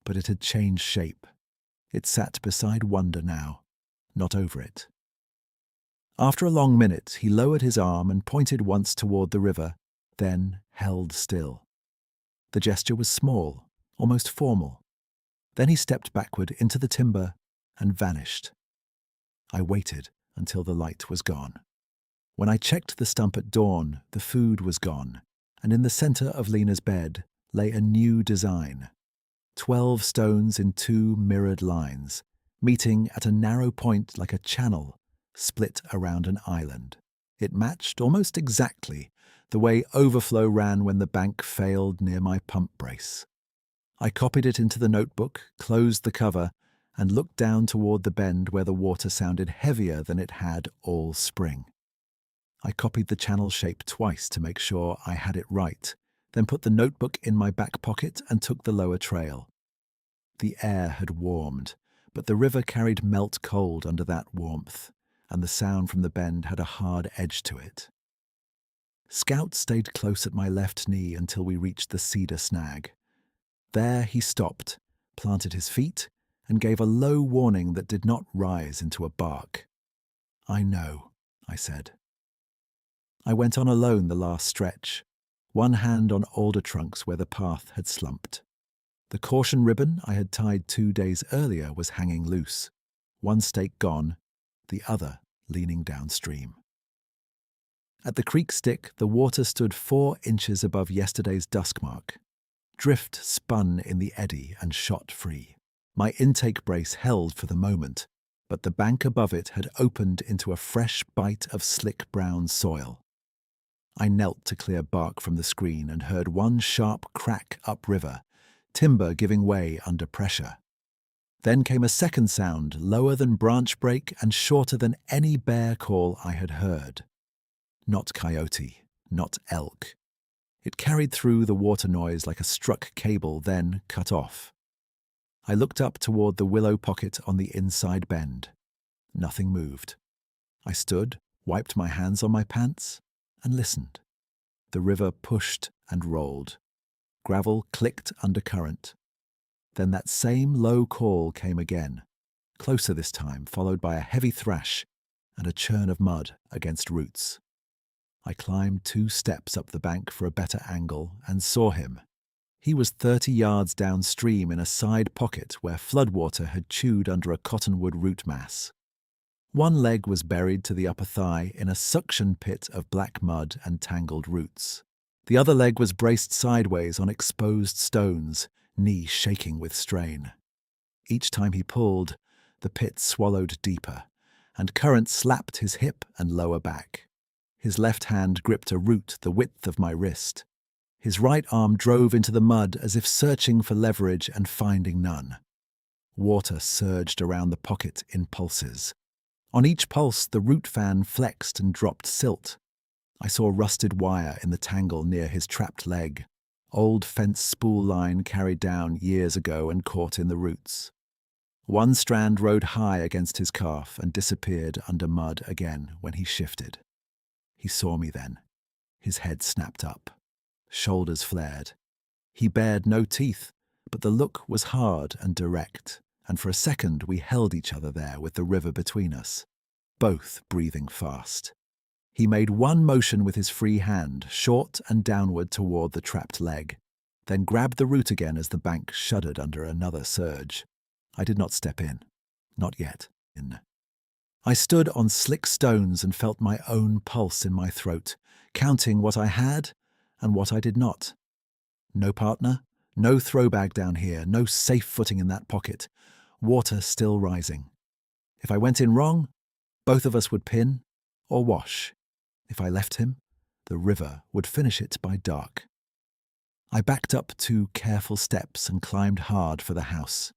but it had changed shape. It sat beside wonder now, not over it. After a long minute, he lowered his arm and pointed once toward the river, then held still. The gesture was small, almost formal. Then he stepped backward into the timber and vanished. I waited until the light was gone. When I checked the stump at dawn, the food was gone, and in the center of Lena's bed lay a new design. 12 stones in 2 mirrored lines, meeting at a narrow point like a channel, split around an island. It matched almost exactly the way overflow ran when the bank failed near my pump brace. I copied it into the notebook, closed the cover, and looked down toward the bend where the water sounded heavier than it had all spring. I copied the channel shape twice to make sure I had it right, then put the notebook in my back pocket and took the lower trail. The air had warmed, but the river carried melt cold under that warmth, and the sound from the bend had a hard edge to it. Scout stayed close at my left knee until we reached the cedar snag. There he stopped, planted his feet, and gave a low warning that did not rise into a bark. "I know," I said. I went on alone the last stretch, one hand on alder trunks where the path had slumped. The caution ribbon I had tied 2 days earlier was hanging loose, one stake gone, the other leaning downstream. At the creek stick, the water stood 4 inches above yesterday's dusk mark. Drift spun in the eddy and shot free. My intake brace held for the moment, but the bank above it had opened into a fresh bite of slick brown soil. I knelt to clear bark from the screen and heard one sharp crack upriver, timber giving way under pressure. Then came a second sound, lower than branch break and shorter than any bear call I had heard. Not coyote, not elk. It carried through the water noise like a struck cable, then cut off. I looked up toward the willow pocket on the inside bend. Nothing moved. I stood, wiped my hands on my pants, and listened. The river pushed and rolled. Gravel clicked under current. Then that same low call came again, closer this time, followed by a heavy thrash, and a churn of mud against roots. I climbed 2 steps up the bank for a better angle and saw him. He was 30 yards downstream in a side pocket where floodwater had chewed under a cottonwood root mass. One leg was buried to the upper thigh in a suction pit of black mud and tangled roots. The other leg was braced sideways on exposed stones, knee shaking with strain. Each time he pulled, the pit swallowed deeper, and current slapped his hip and lower back. His left hand gripped a root the width of my wrist. His right arm drove into the mud as if searching for leverage and finding none. Water surged around the pocket in pulses. On each pulse, the root fan flexed and dropped silt. I saw rusted wire in the tangle near his trapped leg. Old fence spool line carried down years ago and caught in the roots. One strand rode high against his calf and disappeared under mud again when he shifted. He saw me then. His head snapped up. Shoulders flared. He bared no teeth, but the look was hard and direct, and for a second we held each other there with the river between us, both breathing fast. He made one motion with his free hand, short and downward toward the trapped leg, then grabbed the root again as the bank shuddered under another surge. I did not step in. Not yet. I stood on slick stones and felt my own pulse in my throat, counting what I had and what I did not. No partner, no throw bag down here, no safe footing in that pocket. Water still rising. If I went in wrong, both of us would pin or wash. If I left him, the river would finish it by dark. I backed up 2 careful steps and climbed hard for the house.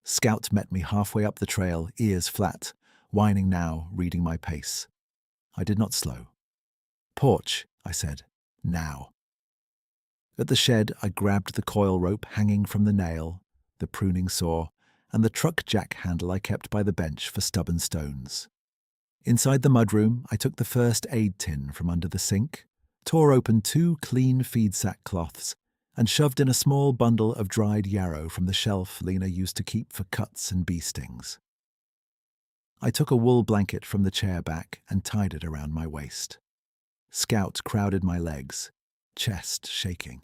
Scout met me halfway up the trail, ears flat, whining now, reading my pace. I did not slow. Porch, I said, now. At the shed, I grabbed the coil rope hanging from the nail, the pruning saw, and the truck jack handle I kept by the bench for stubborn stones. Inside the mudroom, I took the first aid tin from under the sink, tore open 2 clean feed sack cloths, and shoved in a small bundle of dried yarrow from the shelf Lena used to keep for cuts and bee stings. I took a wool blanket from the chair back and tied it around my waist. Scout crowded my legs, chest shaking.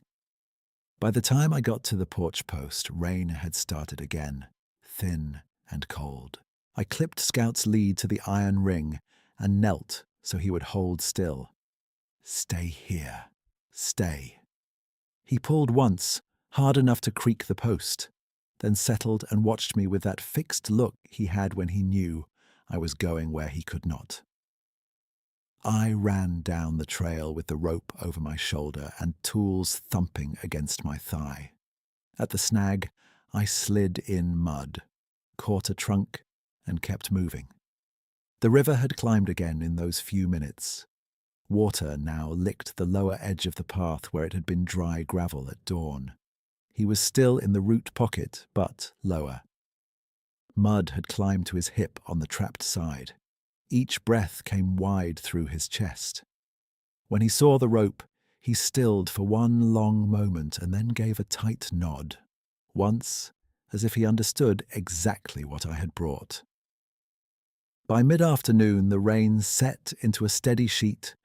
By the time I got to the porch post, rain had started again, thin and cold. I clipped Scout's lead to the iron ring and knelt so he would hold still. Stay here. Stay. He pulled once, hard enough to creak the post, then settled and watched me with that fixed look he had when he knew I was going where he could not. I ran down the trail with the rope over my shoulder and tools thumping against my thigh. At the snag, I slid in mud, caught a trunk, and kept moving. The river had climbed again in those few minutes. Water now licked the lower edge of the path where it had been dry gravel at dawn. He was still in the root pocket, but lower. Mud had climbed to his hip on the trapped side. Each breath came wide through his chest. When he saw the rope, he stilled for one long moment and then gave a tight nod, once as if he understood exactly what I had brought. By mid-afternoon, the rain set into a steady sheet,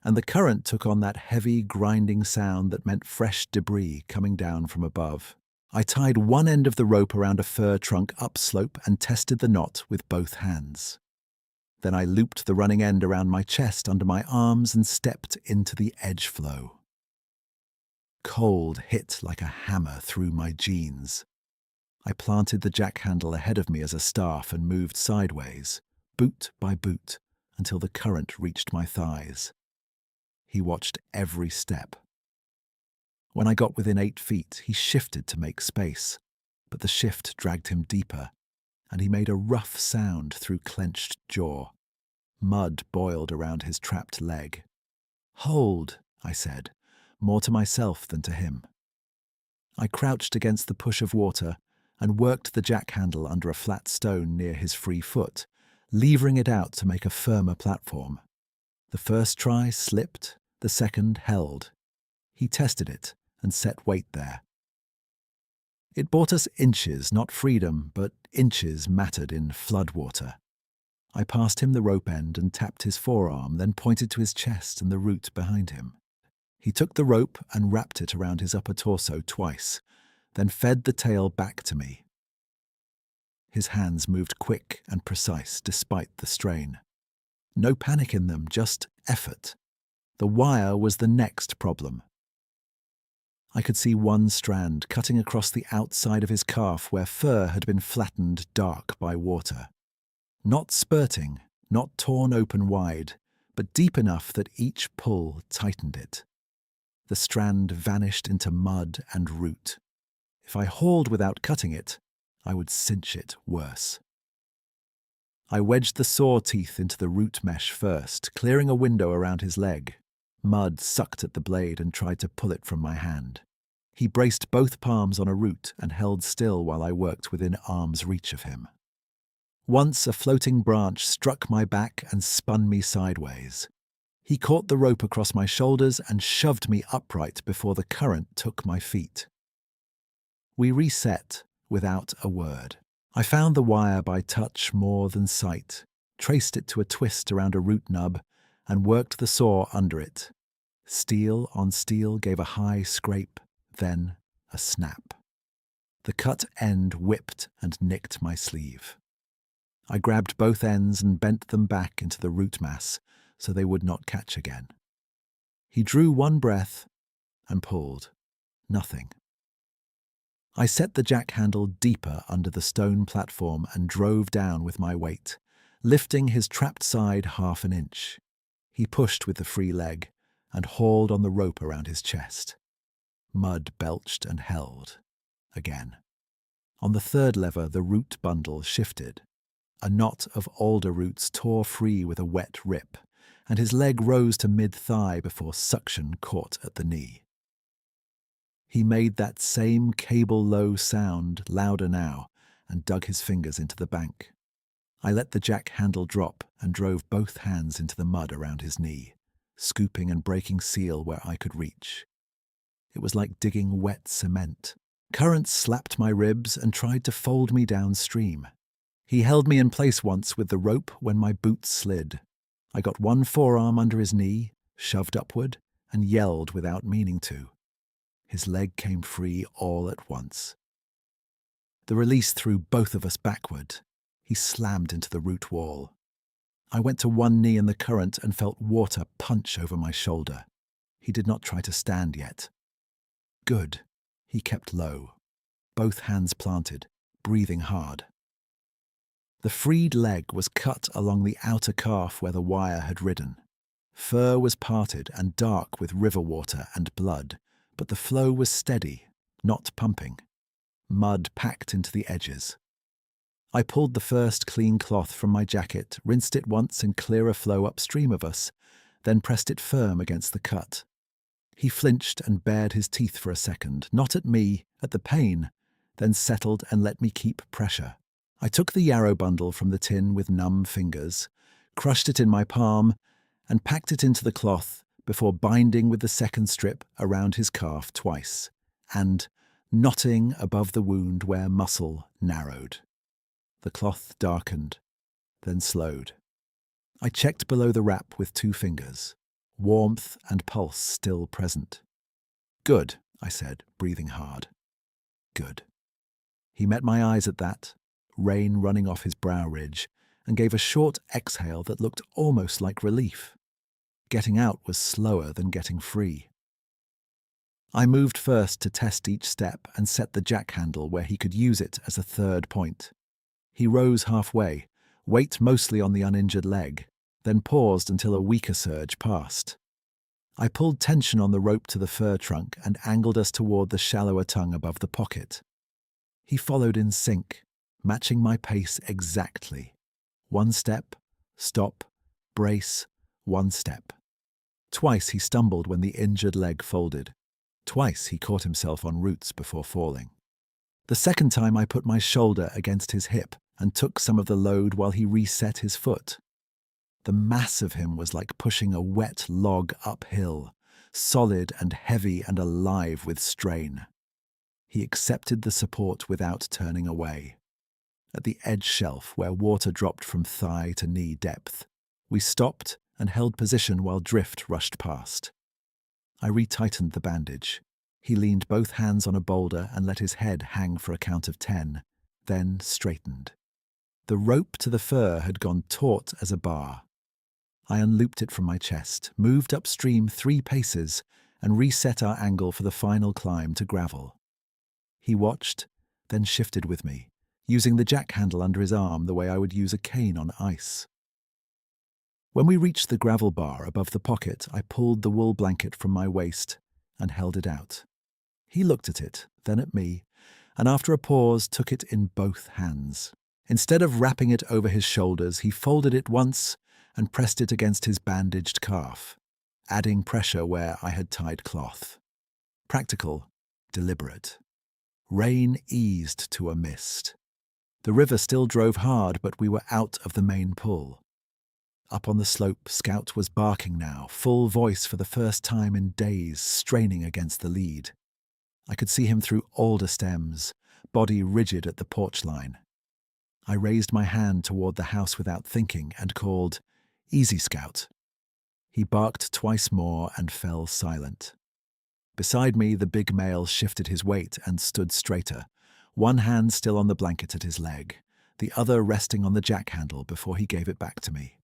and the current took on that heavy, grinding sound that meant fresh debris coming down from above. I tied one end of the rope around a fir trunk upslope and tested the knot with both hands. Then I looped the running end around my chest under my arms and stepped into the edge flow. Cold hit like a hammer through my jeans. I planted the jack handle ahead of me as a staff and moved sideways, boot by boot, until the current reached my thighs. He watched every step. When I got within 8 feet, he shifted to make space, but the shift dragged him deeper, and he made a rough sound through clenched jaw. Mud boiled around his trapped leg. "Hold," I said, more to myself than to him. I crouched against the push of water and worked the jack handle under a flat stone near his free foot, levering it out to make a firmer platform. The first try slipped, the second held. He tested it and set weight there. It bought us inches, not freedom, but inches mattered in floodwater. I passed him the rope end and tapped his forearm, then pointed to his chest and the root behind him. He took the rope and wrapped it around his upper torso twice, then fed the tail back to me. His hands moved quick and precise despite the strain. No panic in them, just effort. The wire was the next problem. I could see one strand cutting across the outside of his calf where fur had been flattened dark by water. Not spurting, not torn open wide, but deep enough that each pull tightened it. The strand vanished into mud and root. If I hauled without cutting it, I would cinch it worse. I wedged the saw teeth into the root mesh first, clearing a window around his leg. Mud sucked at the blade and tried to pull it from my hand. He braced both palms on a root and held still while I worked within arm's reach of him. Once a floating branch struck my back and spun me sideways. He caught the rope across my shoulders and shoved me upright before the current took my feet. We reset without a word. I found the wire by touch more than sight, traced it to a twist around a root nub, and worked the saw under it. Steel on steel gave a high scrape, then a snap. The cut end whipped and nicked my sleeve. I grabbed both ends and bent them back into the root mass so they would not catch again. He drew one breath and pulled. Nothing. I set the jack handle deeper under the stone platform and drove down with my weight, lifting his trapped side half an inch. He pushed with the free leg and hauled on the rope around his chest. Mud belched and held. Again. On the third lever, the root bundle shifted. A knot of alder roots tore free with a wet rip, and his leg rose to mid-thigh before suction caught at the knee. He made that same cable-low sound, louder now, and dug his fingers into the bank. I let the jack handle drop and drove both hands into the mud around his knee, scooping and breaking seal where I could reach. It was like digging wet cement. Currents slapped my ribs and tried to fold me downstream. He held me in place once with the rope when my boots slid. I got one forearm under his knee, shoved upward, and yelled without meaning to. His leg came free all at once. The release threw both of us backward. He slammed into the root wall. I went to one knee in the current and felt water punch over my shoulder. He did not try to stand yet. Good. He kept low, both hands planted, breathing hard. The freed leg was cut along the outer calf where the wire had ridden. Fur was parted and dark with river water and blood, but the flow was steady, not pumping. Mud packed into the edges. I pulled the first clean cloth from my jacket, rinsed it once in clearer flow upstream of us, then pressed it firm against the cut. He flinched and bared his teeth for a second, not at me, at the pain, then settled and let me keep pressure. I took the yarrow bundle from the tin with numb fingers, crushed it in my palm, and packed it into the cloth before binding with the second strip around his calf twice, and knotting above the wound where muscle narrowed. The cloth darkened, then slowed. I checked below the wrap with 2 fingers, warmth and pulse still present. Good, I said, breathing hard. Good. He met my eyes at that, rain running off his brow ridge, and gave a short exhale that looked almost like relief. Getting out was slower than getting free. I moved first to test each step and set the jack handle where he could use it as a third point. He rose halfway, weight mostly on the uninjured leg, then paused until a weaker surge passed. I pulled tension on the rope to the fir trunk and angled us toward the shallower tongue above the pocket. He followed in sync, matching my pace exactly. 1 step, stop, brace, 1 step. Twice he stumbled when the injured leg folded. Twice he caught himself on roots before falling. The second time I put my shoulder against his hip and took some of the load while he reset his foot. The mass of him was like pushing a wet log uphill, solid and heavy and alive with strain. He accepted the support without turning away. at the edge shelf where water dropped from thigh to knee depth. We stopped and held position while drift rushed past. I retightened the bandage. He leaned both hands on a boulder and let his head hang for a count of 10, then straightened. The rope to the fur had gone taut as a bar. I unlooped it from my chest, moved upstream 3 paces, and reset our angle for the final climb to gravel. He watched, then shifted with me, using the jack handle under his arm the way I would use a cane on ice. When we reached the gravel bar above the pocket, I pulled the wool blanket from my waist and held it out. He looked at it, then at me, and after a pause took it in both hands. Instead of wrapping it over his shoulders, he folded it once and pressed it against his bandaged calf, adding pressure where I had tied cloth. Practical, deliberate. Rain eased to a mist. The river still drove hard, but we were out of the main pull. Up on the slope, Scout was barking now, full voice for the first time in days, straining against the lead. I could see him through alder stems, body rigid at the porch line. I raised my hand toward the house without thinking and called, "Easy, Scout." He barked twice more and fell silent. Beside me, the big male shifted his weight and stood straighter, one hand still on the blanket at his leg, the other resting on the jack handle before he gave it back to me.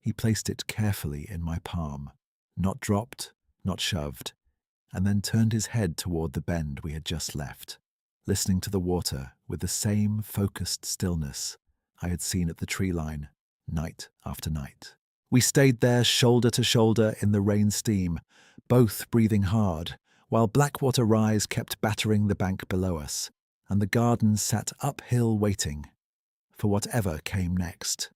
He placed it carefully in my palm, not dropped, not shoved, and then turned his head toward the bend we had just left, listening to the water with the same focused stillness I had seen at the tree line night after night. We stayed there shoulder to shoulder in the rain steam, both breathing hard, while Blackwater Rise kept battering the bank below us, and the garden sat uphill waiting for whatever came next.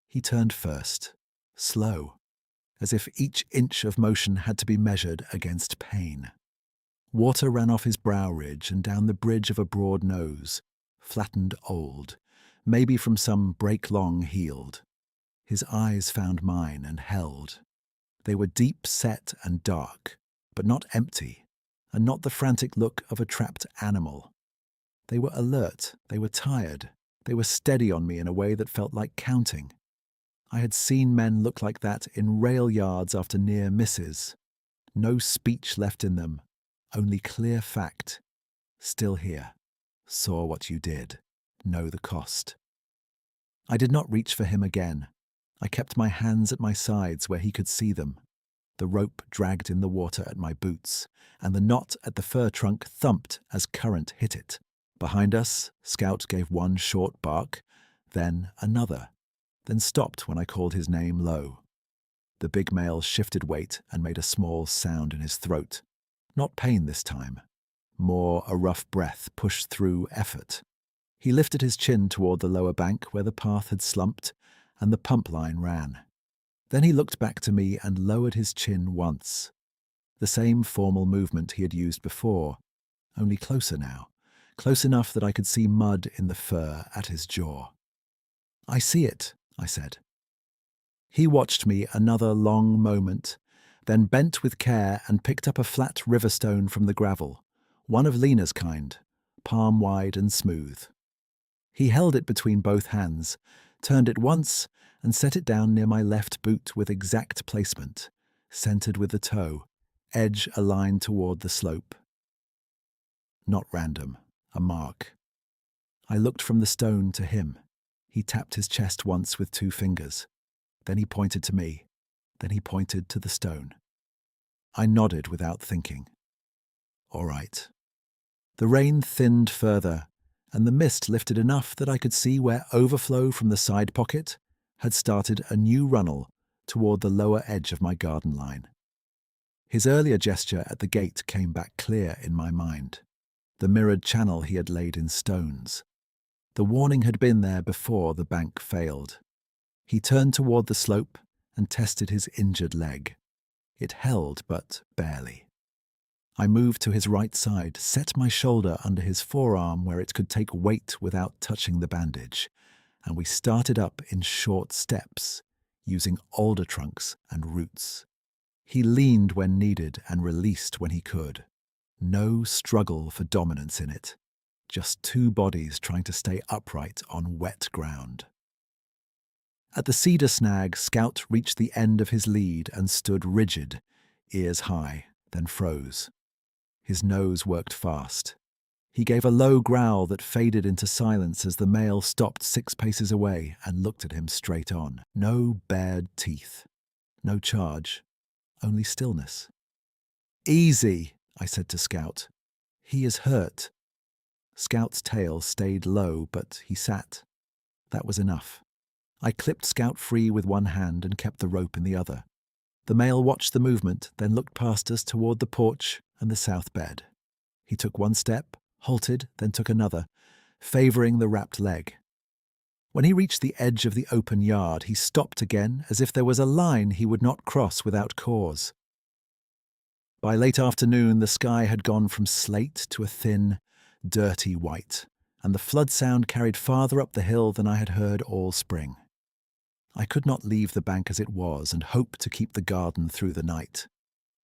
He turned first, slow, as if each inch of motion had to be measured against pain. Water ran off his brow ridge and down the bridge of a broad nose, flattened old, maybe from some break long healed. His eyes found mine and held. They were deep set and dark, but not empty, and not the frantic look of a trapped animal. They were alert, they were tired, they were steady on me in a way that felt like counting. I had seen men look like that in rail yards after near misses. No speech left in them, only clear fact. Still here. Saw what you did. Know the cost. I did not reach for him again. I kept my hands at my sides where he could see them. The rope dragged in the water at my boots, and the knot at the fir trunk thumped as current hit it. Behind us, Scout gave one short bark, then another, then stopped when I called his name low. The big male shifted weight and made a small sound in his throat. Not pain this time. More a rough breath pushed through effort. He lifted his chin toward the lower bank where the path had slumped and the pump line ran. Then he looked back to me and lowered his chin once. The same formal movement he had used before, only closer now, close enough that I could see mud in the fur at his jaw. "I see it," I said. He watched me another long moment, then bent with care and picked up a flat river stone from the gravel, one of Lena's kind, palm wide and smooth. He held it between both hands, turned it once, and set it down near my left boot with exact placement, centered with the toe, edge aligned toward the slope. Not random, a mark. I looked from the stone to him. He tapped his chest once with 2 fingers. Then he pointed to me. Then he pointed to the stone. I nodded without thinking. All right. The rain thinned further, and the mist lifted enough that I could see where overflow from the side pocket had started a new runnel toward the lower edge of my garden line. His earlier gesture at the gate came back clear in my mind. The mirrored channel he had laid in stones. The warning had been there before the bank failed. He turned toward the slope and tested his injured leg. It held, but barely. I moved to his right side, set my shoulder under his forearm where it could take weight without touching the bandage, and we started up in short steps, using alder trunks and roots. He leaned when needed and released when he could. No struggle for dominance in it. just two bodies trying to stay upright on wet ground. At the cedar snag, Scout reached the end of his lead and stood rigid, ears high, then froze. His nose worked fast. He gave a low growl that faded into silence as the male stopped 6 paces away and looked at him straight on. No bared teeth. No charge. Only stillness. "Easy," I said to Scout. "He is hurt." Scout's tail stayed low, but he sat. That was enough. I clipped Scout free with one hand and kept the rope in the other. The male watched the movement, then looked past us toward the porch and the south bed. He took one step, halted, then took another, favoring the wrapped leg. When he reached the edge of the open yard, he stopped again as if there was a line he would not cross without cause. By late afternoon, the sky had gone from slate to a thin, dirty white, and the flood sound carried farther up the hill than I had heard all spring. I could not leave the bank as it was and hope to keep the garden through the night.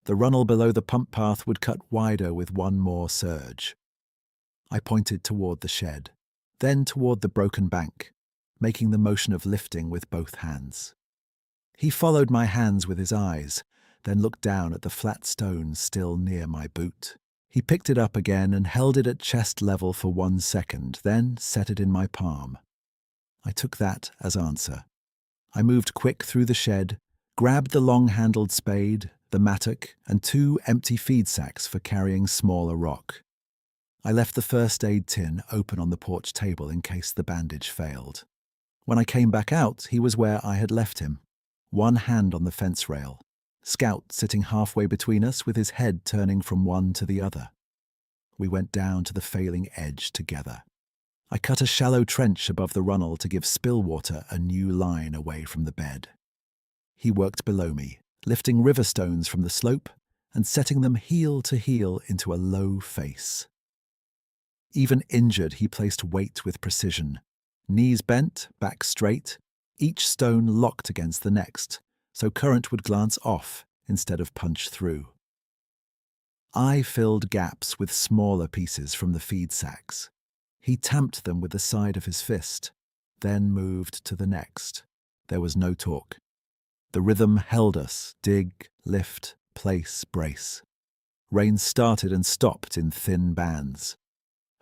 The runnel below the pump path would cut wider with one more surge. I pointed toward the shed, then toward the broken bank, making the motion of lifting with both hands. He followed my hands with his eyes, then looked down at the flat stone still near my boot. He picked it up again and held it at chest level for 1 second, then set it in my palm. I took that as answer. I moved quick through the shed, grabbed the long-handled spade, the mattock, and 2 empty feed sacks for carrying smaller rock. I left the first aid tin open on the porch table in case the bandage failed. When I came back out, he was where I had left him, one hand on the fence rail, Scout sitting halfway between us with his head turning from one to the other. We went down to the failing edge together. I cut a shallow trench above the runnel to give spill water a new line away from the bed. He worked below me, lifting river stones from the slope and setting them heel to heel into a low face. Even injured, he placed weight with precision. Knees bent, back straight, each stone locked against the next, so current would glance off instead of punch through. I filled gaps with smaller pieces from the feed sacks. He tamped them with the side of his fist, then moved to the next. There was no talk. The rhythm held us, dig, lift, place, brace. Rain started and stopped in thin bands.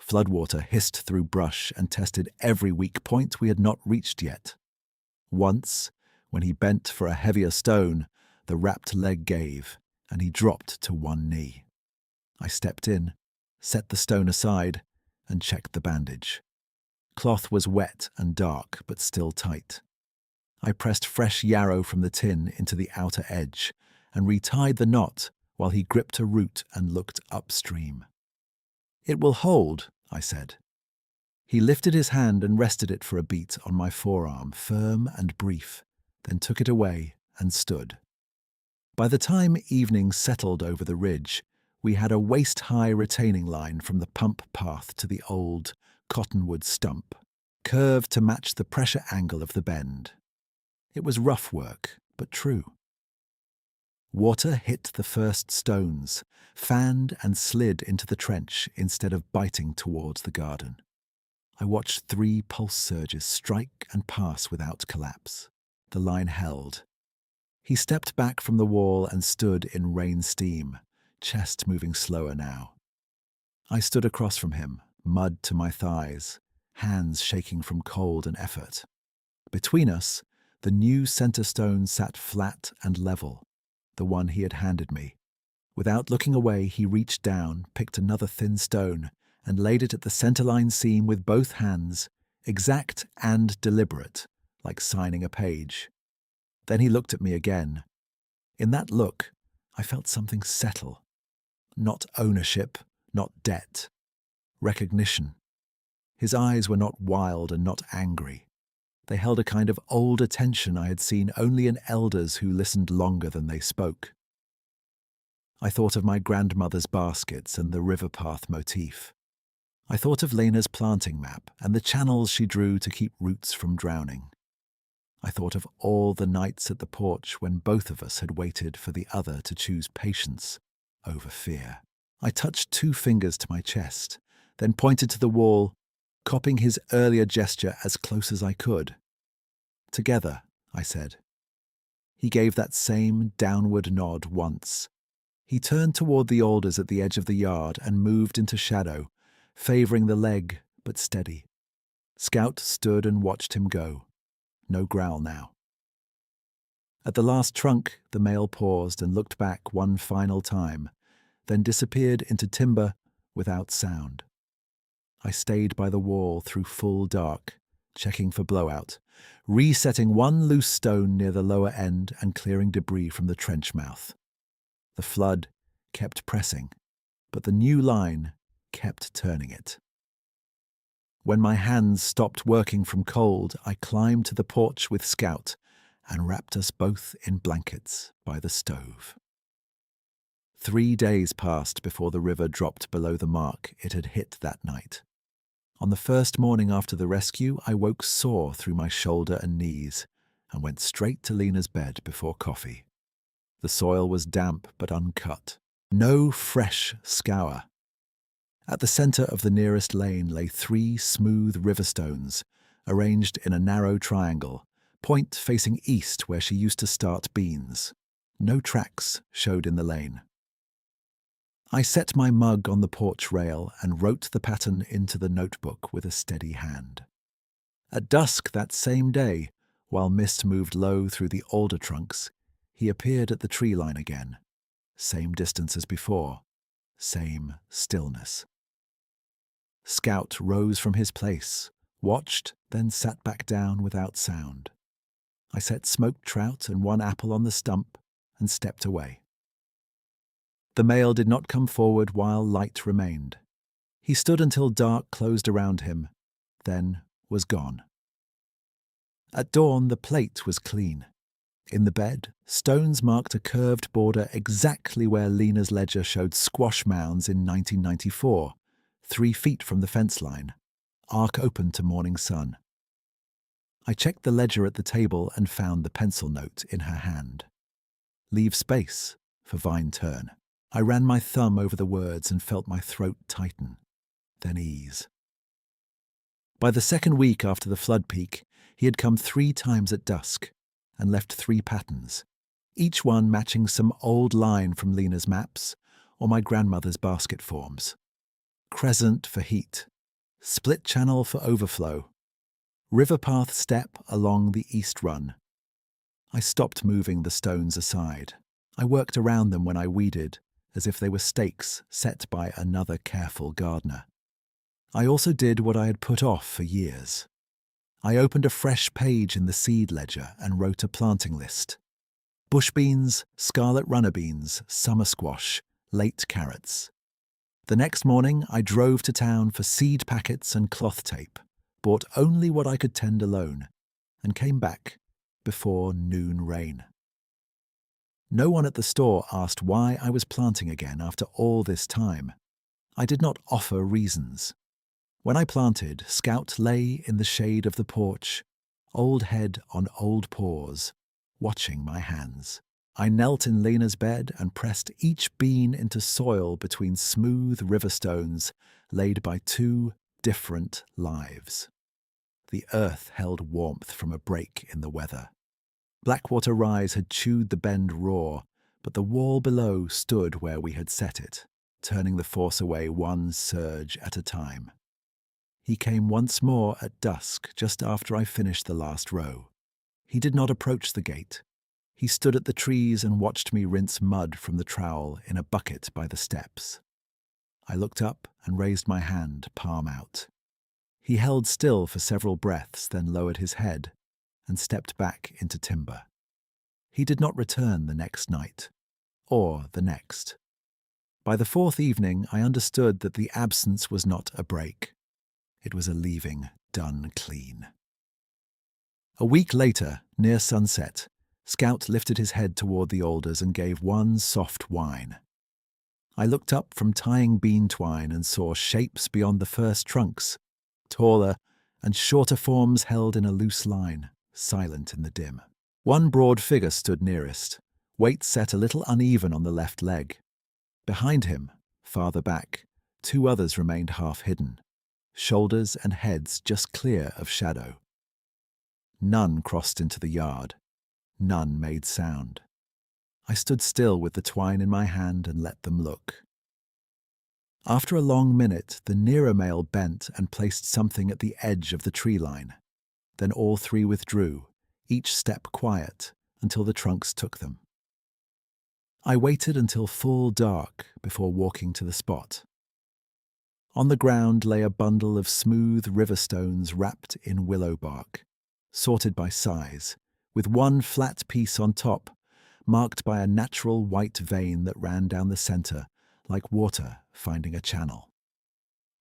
Floodwater hissed through brush and tested every weak point we had not reached yet. Once, when he bent for a heavier stone, the wrapped leg gave, and he dropped to one knee. I stepped in, set the stone aside, and checked the bandage. Cloth was wet and dark, but still tight. I pressed fresh yarrow from the tin into the outer edge and retied the knot while he gripped a root and looked upstream. "It will hold," I said. He lifted his hand and rested it for a beat on my forearm, firm and brief, then took it away and stood. By the time evening settled over the ridge, we had a waist-high retaining line from the pump path to the old cottonwood stump, curved to match the pressure angle of the bend. It was rough work, but true. Water hit the first stones, fanned and slid into the trench instead of biting towards the garden. I watched 3 pulse surges strike and pass without collapse. The line held. He stepped back from the wall and stood in rain steam, chest moving slower now. I stood across from him, mud to my thighs, hands shaking from cold and effort. Between us, the new center stone sat flat and level, the one he had handed me. Without looking away, he reached down, picked another thin stone, and laid it at the centerline seam with both hands, exact and deliberate, like signing a page. Then he looked at me again. In that look, I felt something settle. Not ownership, not debt. Recognition. His eyes were not wild and not angry. They held a kind of old attention I had seen only in elders who listened longer than they spoke. I thought of my grandmother's baskets and the river path motif. I thought of Lena's planting map and the channels she drew to keep roots from drowning. I thought of all the nights at the porch when both of us had waited for the other to choose patience over fear. I touched 2 fingers to my chest, then pointed to the wall, copying his earlier gesture as close as I could. "Together," I said. He gave that same downward nod once. He turned toward the alders at the edge of the yard and moved into shadow, favoring the leg, but steady. Scout stood and watched him go. No growl now. At the last trunk, the male paused and looked back one final time, then disappeared into timber without sound. I stayed by the wall through full dark, checking for blowout, resetting one loose stone near the lower end and clearing debris from the trench mouth. The flood kept pressing, but the new line kept turning it. When my hands stopped working from cold, I climbed to the porch with Scout and wrapped us both in blankets by the stove. 3 days passed before the river dropped below the mark it had hit that night. On the first morning after the rescue, I woke sore through my shoulder and knees and went straight to Lena's bed before coffee. The soil was damp but uncut. No fresh scour. At the centre of the nearest lane lay 3 smooth river stones, arranged in a narrow triangle, point facing east where she used to start beans. No tracks showed in the lane. I set my mug on the porch rail and wrote the pattern into the notebook with a steady hand. At dusk that same day, while mist moved low through the alder trunks, he appeared at the tree line again. Same distance as before, same stillness. Scout rose from his place, watched, then sat back down without sound. I set smoked trout and 1 apple on the stump and stepped away. The male did not come forward while light remained. He stood until dark closed around him, then was gone. At dawn, the plate was clean. In the bed, stones marked a curved border exactly where Lena's ledger showed squash mounds in 1994, 3 feet from the fence line, arc open to morning sun. I checked the ledger at the table and found the pencil note in her hand. Leave space for vine turn. I ran my thumb over the words and felt my throat tighten, then ease. By the second week after the flood peak, he had come 3 times at dusk and left 3 patterns, each one matching some old line from Lena's maps or my grandmother's basket forms. Crescent for heat, split channel for overflow, river path step along the east run. I stopped moving the stones aside. I worked around them when I weeded, as if they were stakes set by another careful gardener. I also did what I had put off for years. I opened a fresh page in the seed ledger and wrote a planting list. Bush beans, scarlet runner beans, summer squash, late carrots. The next morning I drove to town for seed packets and cloth tape, bought only what I could tend alone, and came back before noon rain. No one at the store asked why I was planting again after all this time. I did not offer reasons. When I planted, Scout lay in the shade of the porch, old head on old paws, watching my hands. I knelt in Lena's bed and pressed each bean into soil between smooth river stones laid by 2 different lives. The earth held warmth from a break in the weather. Blackwater Rise had chewed the bend raw, but the wall below stood where we had set it, turning the force away one surge at a time. He came once more at dusk, just after I finished the last row. He did not approach the gate. He stood at the trees and watched me rinse mud from the trowel in a bucket by the steps. I looked up and raised my hand, palm out. He held still for several breaths, then lowered his head and stepped back into timber. He did not return the next night, or the next. By the 4th evening, I understood that the absence was not a break. It was a leaving done clean. A week later, near sunset, Scout lifted his head toward the alders and gave one soft whine. I looked up from tying bean twine and saw shapes beyond the first trunks, taller and shorter forms held in a loose line, silent in the dim. One broad figure stood nearest, weight set a little uneven on the left leg. Behind him, farther back, 2 others remained half hidden, shoulders and heads just clear of shadow. None crossed into the yard. None made sound. I stood still with the twine in my hand and let them look. After a long minute, the nearer male bent and placed something at the edge of the tree line. Then all 3 withdrew, each step quiet, until the trunks took them. I waited until full dark before walking to the spot. On the ground lay a bundle of smooth river stones wrapped in willow bark, sorted by size, with one flat piece on top, marked by a natural white vein that ran down the center, like water finding a channel.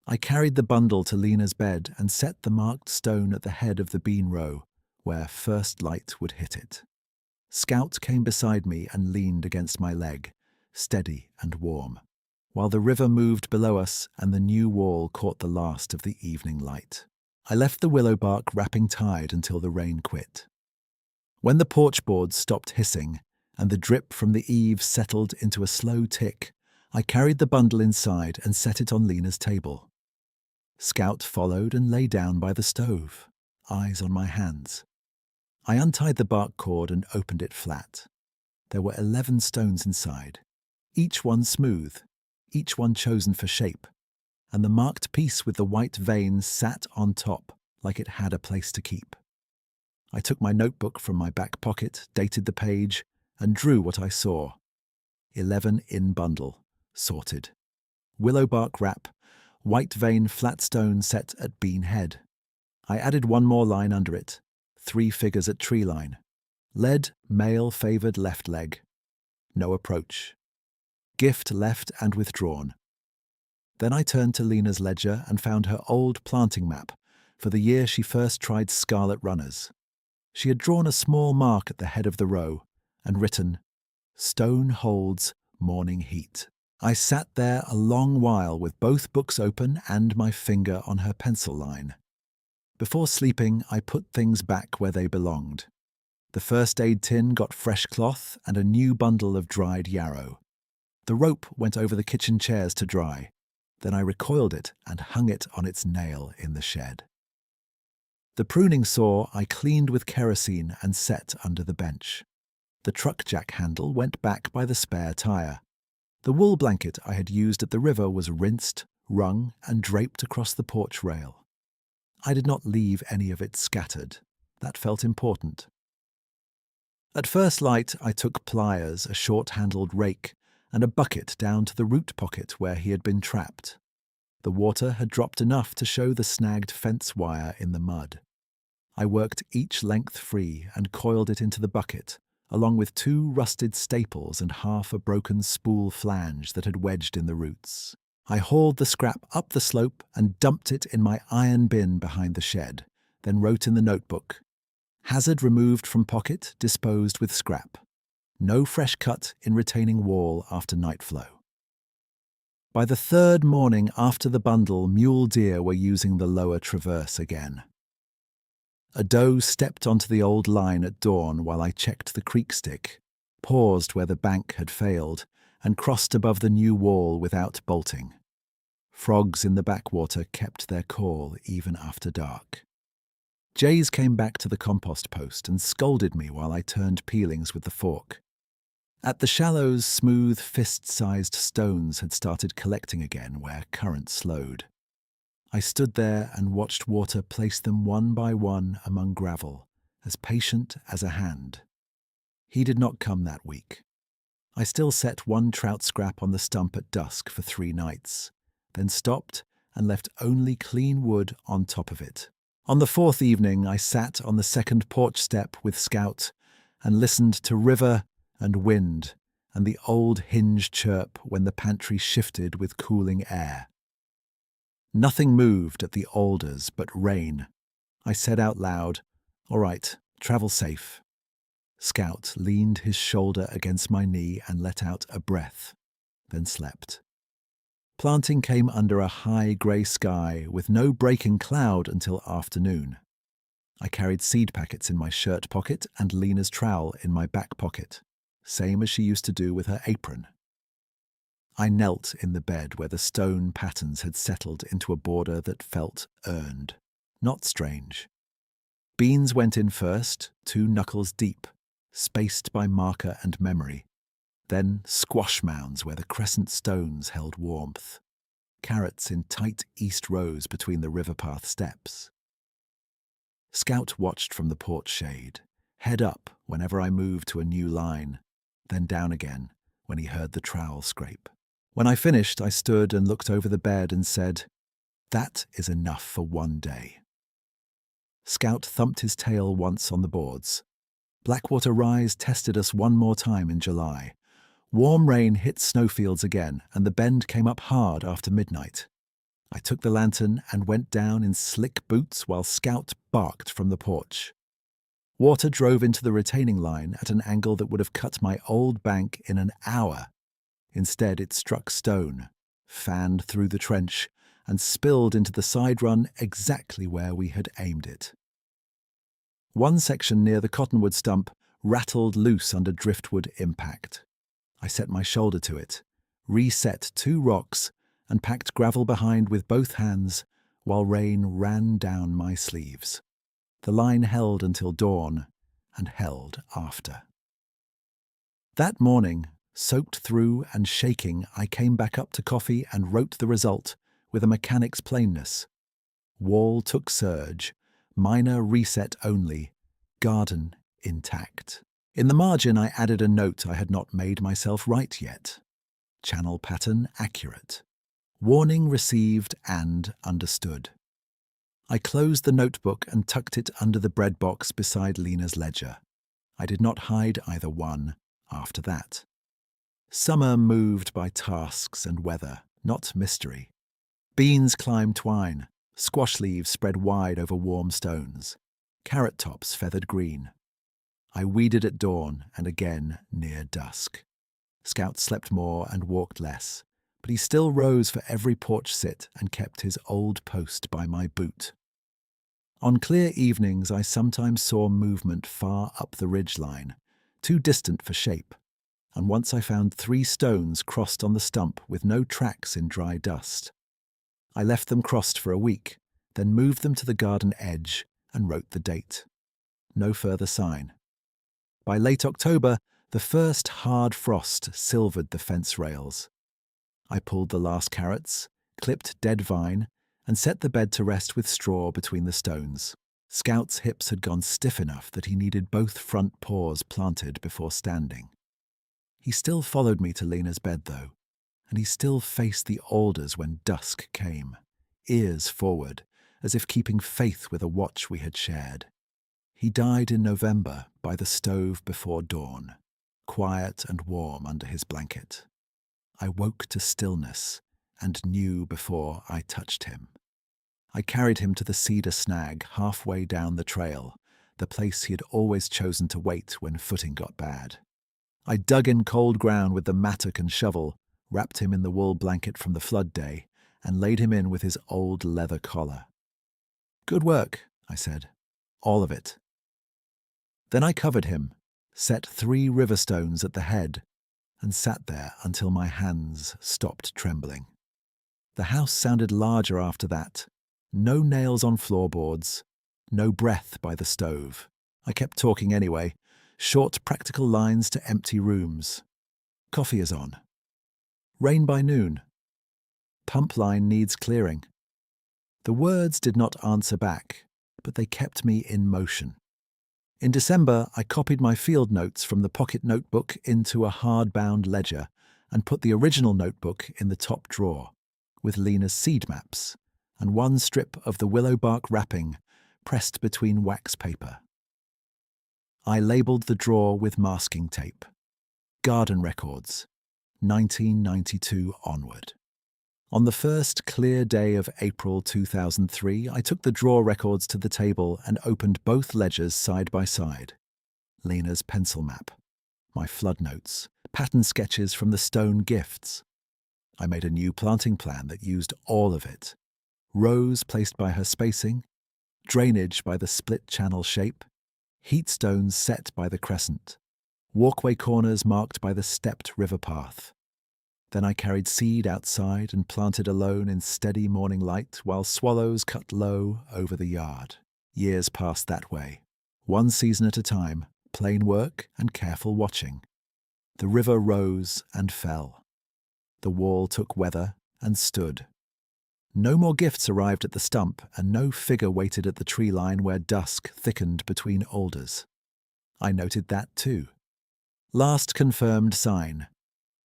I carried the bundle to Lena's bed and set the marked stone at the head of the bean row, where first light would hit it. Scout came beside me and leaned against my leg, steady and warm, while the river moved below us and the new wall caught the last of the evening light. I left the willow bark wrapping tied until the rain quit. When the porch boards stopped hissing and the drip from the eaves settled into a slow tick, I carried the bundle inside and set it on Lena's table. Scout followed and lay down by the stove, eyes on my hands. I untied the bark cord and opened it flat. There were 11 stones inside, each one smooth, each one chosen for shape, and the marked piece with the white veins sat on top like it had a place to keep. I took my notebook from my back pocket, dated the page, and drew what I saw. 11 in bundle, sorted. Willow bark wrap, white vein flat stone set at bean head. I added one more line under it, 3 figures at tree line. Lead, male favoured left leg. No approach. Gift left and withdrawn. Then I turned to Lena's ledger and found her old planting map for the year she first tried scarlet runners. She had drawn a small mark at the head of the row and written, "Stone holds morning heat." I sat there a long while with both books open and my finger on her pencil line. Before sleeping, I put things back where they belonged. The first aid tin got fresh cloth and a new bundle of dried yarrow. The rope went over the kitchen chairs to dry. Then I recoiled it and hung it on its nail in the shed. The pruning saw I cleaned with kerosene and set under the bench. The truck jack handle went back by the spare tire. The wool blanket I had used at the river was rinsed, wrung, and draped across the porch rail. I did not leave any of it scattered. That felt important. At first light, I took pliers, a short-handled rake, and a bucket down to the root pocket where he had been trapped. The water had dropped enough to show the snagged fence wire in the mud. I worked each length free and coiled it into the bucket, along with 2 rusted staples and half a broken spool flange that had wedged in the roots. I hauled the scrap up the slope and dumped it in my iron bin behind the shed, then wrote in the notebook, "Hazard removed from pocket, disposed with scrap. No fresh cut in retaining wall after night flow." By the 3rd morning after the bundle, mule deer were using the lower traverse again. A doe stepped onto the old line at dawn while I checked the creek stick, paused where the bank had failed, and crossed above the new wall without bolting. Frogs in the backwater kept their call even after dark. Jays came back to the compost post and scolded me while I turned peelings with the fork. At the shallows, smooth, fist-sized stones had started collecting again where current slowed. I stood there and watched water place them one by one among gravel, as patient as a hand. He did not come that week. I still set 1 trout scrap on the stump at dusk for 3 nights, then stopped and left only clean wood on top of it. On the 4th evening, I sat on the 2nd porch step with Scout and listened to river and wind and the old hinge chirp when the pantry shifted with cooling air. Nothing moved at the alders but rain. I said out loud, "All right, travel safe." Scout leaned his shoulder against my knee and let out a breath, then slept. Planting came under a high grey sky with no breaking cloud until afternoon. I carried seed packets in my shirt pocket and Lena's trowel in my back pocket, same as she used to do with her apron. I knelt in the bed where the stone patterns had settled into a border that felt earned, not strange. Beans went in first, 2 knuckles deep, spaced by marker and memory. Then squash mounds where the crescent stones held warmth. Carrots in tight east rows between the river path steps. Scout watched from the porch shade, head up whenever I moved to a new line, then down again when he heard the trowel scrape. When I finished, I stood and looked over the bed and said, "That is enough for one day." Scout thumped his tail once on the boards. Blackwater Rise tested us one more time in July. Warm rain hit snowfields again, and the bend came up hard after midnight. I took the lantern and went down in slick boots while Scout barked from the porch. Water drove into the retaining line at an angle that would have cut my old bank in an hour. Instead, it struck stone, fanned through the trench, and spilled into the side run exactly where we had aimed it. One section near the cottonwood stump rattled loose under driftwood impact. I set my shoulder to it, reset 2 rocks, and packed gravel behind with both hands while rain ran down my sleeves. The line held until dawn, and held after. That morning, soaked through and shaking, I came back up to coffee and wrote the result with a mechanic's plainness. Wall took surge, minor reset only, garden intact. In the margin I added a note I had not made myself write yet. Channel pattern accurate. Warning received and understood. I closed the notebook and tucked it under the bread box beside Lena's ledger. I did not hide either one after that. Summer moved by tasks and weather, not mystery. Beans climbed twine, squash leaves spread wide over warm stones, carrot tops feathered green. I weeded at dawn and again near dusk. Scout slept more and walked less, but he still rose for every porch sit and kept his old post by my boot. On clear evenings I sometimes saw movement far up the ridgeline, too distant for shape, and once I found 3 stones crossed on the stump with no tracks in dry dust. I left them crossed for a week, then moved them to the garden edge and wrote the date. No further sign. By late October, the first hard frost silvered the fence rails. I pulled the last carrots, clipped dead vine, and set the bed to rest with straw between the stones. Scout's hips had gone stiff enough that he needed both front paws planted before standing. He still followed me to Lena's bed, though, and he still faced the alders when dusk came, ears forward, as if keeping faith with a watch we had shared. He died in November by the stove before dawn, quiet and warm under his blanket. I woke to stillness and knew before I touched him. I carried him to the cedar snag halfway down the trail, the place he had always chosen to wait when footing got bad. I dug in cold ground with the mattock and shovel, wrapped him in the wool blanket from the flood day, and laid him in with his old leather collar. "Good work," I said. "All of it." Then I covered him, set 3 river stones at the head, and sat there until my hands stopped trembling. The house sounded larger after that. No nails on floorboards, no breath by the stove. I kept talking anyway, short practical lines to empty rooms. Coffee is on. Rain by noon. Pump line needs clearing. The words did not answer back, but they kept me in motion. In December, I copied my field notes from the pocket notebook into a hard-bound ledger and put the original notebook in the top drawer, with Lena's seed maps and 1 strip of the willow bark wrapping pressed between wax paper. I labelled the drawer with masking tape. Garden Records, 1992 onward. On the first clear day of April 2003, I took the drawer records to the table and opened both ledgers side by side. Lena's pencil map, my flood notes, pattern sketches from the stone gifts. I made a new planting plan that used all of it. Rows placed by her spacing, drainage by the split channel shape, heat stones set by the crescent, walkway corners marked by the stepped river path. Then I carried seed outside and planted alone in steady morning light while swallows cut low over the yard. Years passed that way, one season at a time, plain work and careful watching. The river rose and fell. The wall took weather and stood. No more gifts arrived at the stump, and no figure waited at the tree line where dusk thickened between alders. I noted that too. Last confirmed sign.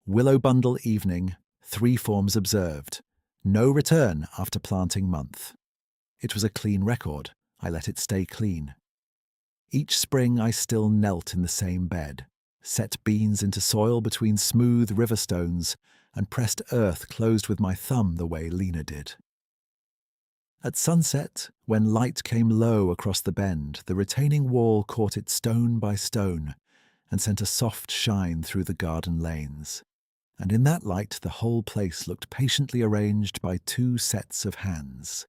Willow bundle evening, 3 forms observed. No return after planting month. It was a clean record. I let it stay clean. Each spring I still knelt in the same bed, set beans into soil between smooth river stones, and pressed earth closed with my thumb the way Lena did. At sunset, when light came low across the bend, the retaining wall caught it stone by stone and sent a soft shine through the garden lanes. And in that light the whole place looked patiently arranged by 2 sets of hands.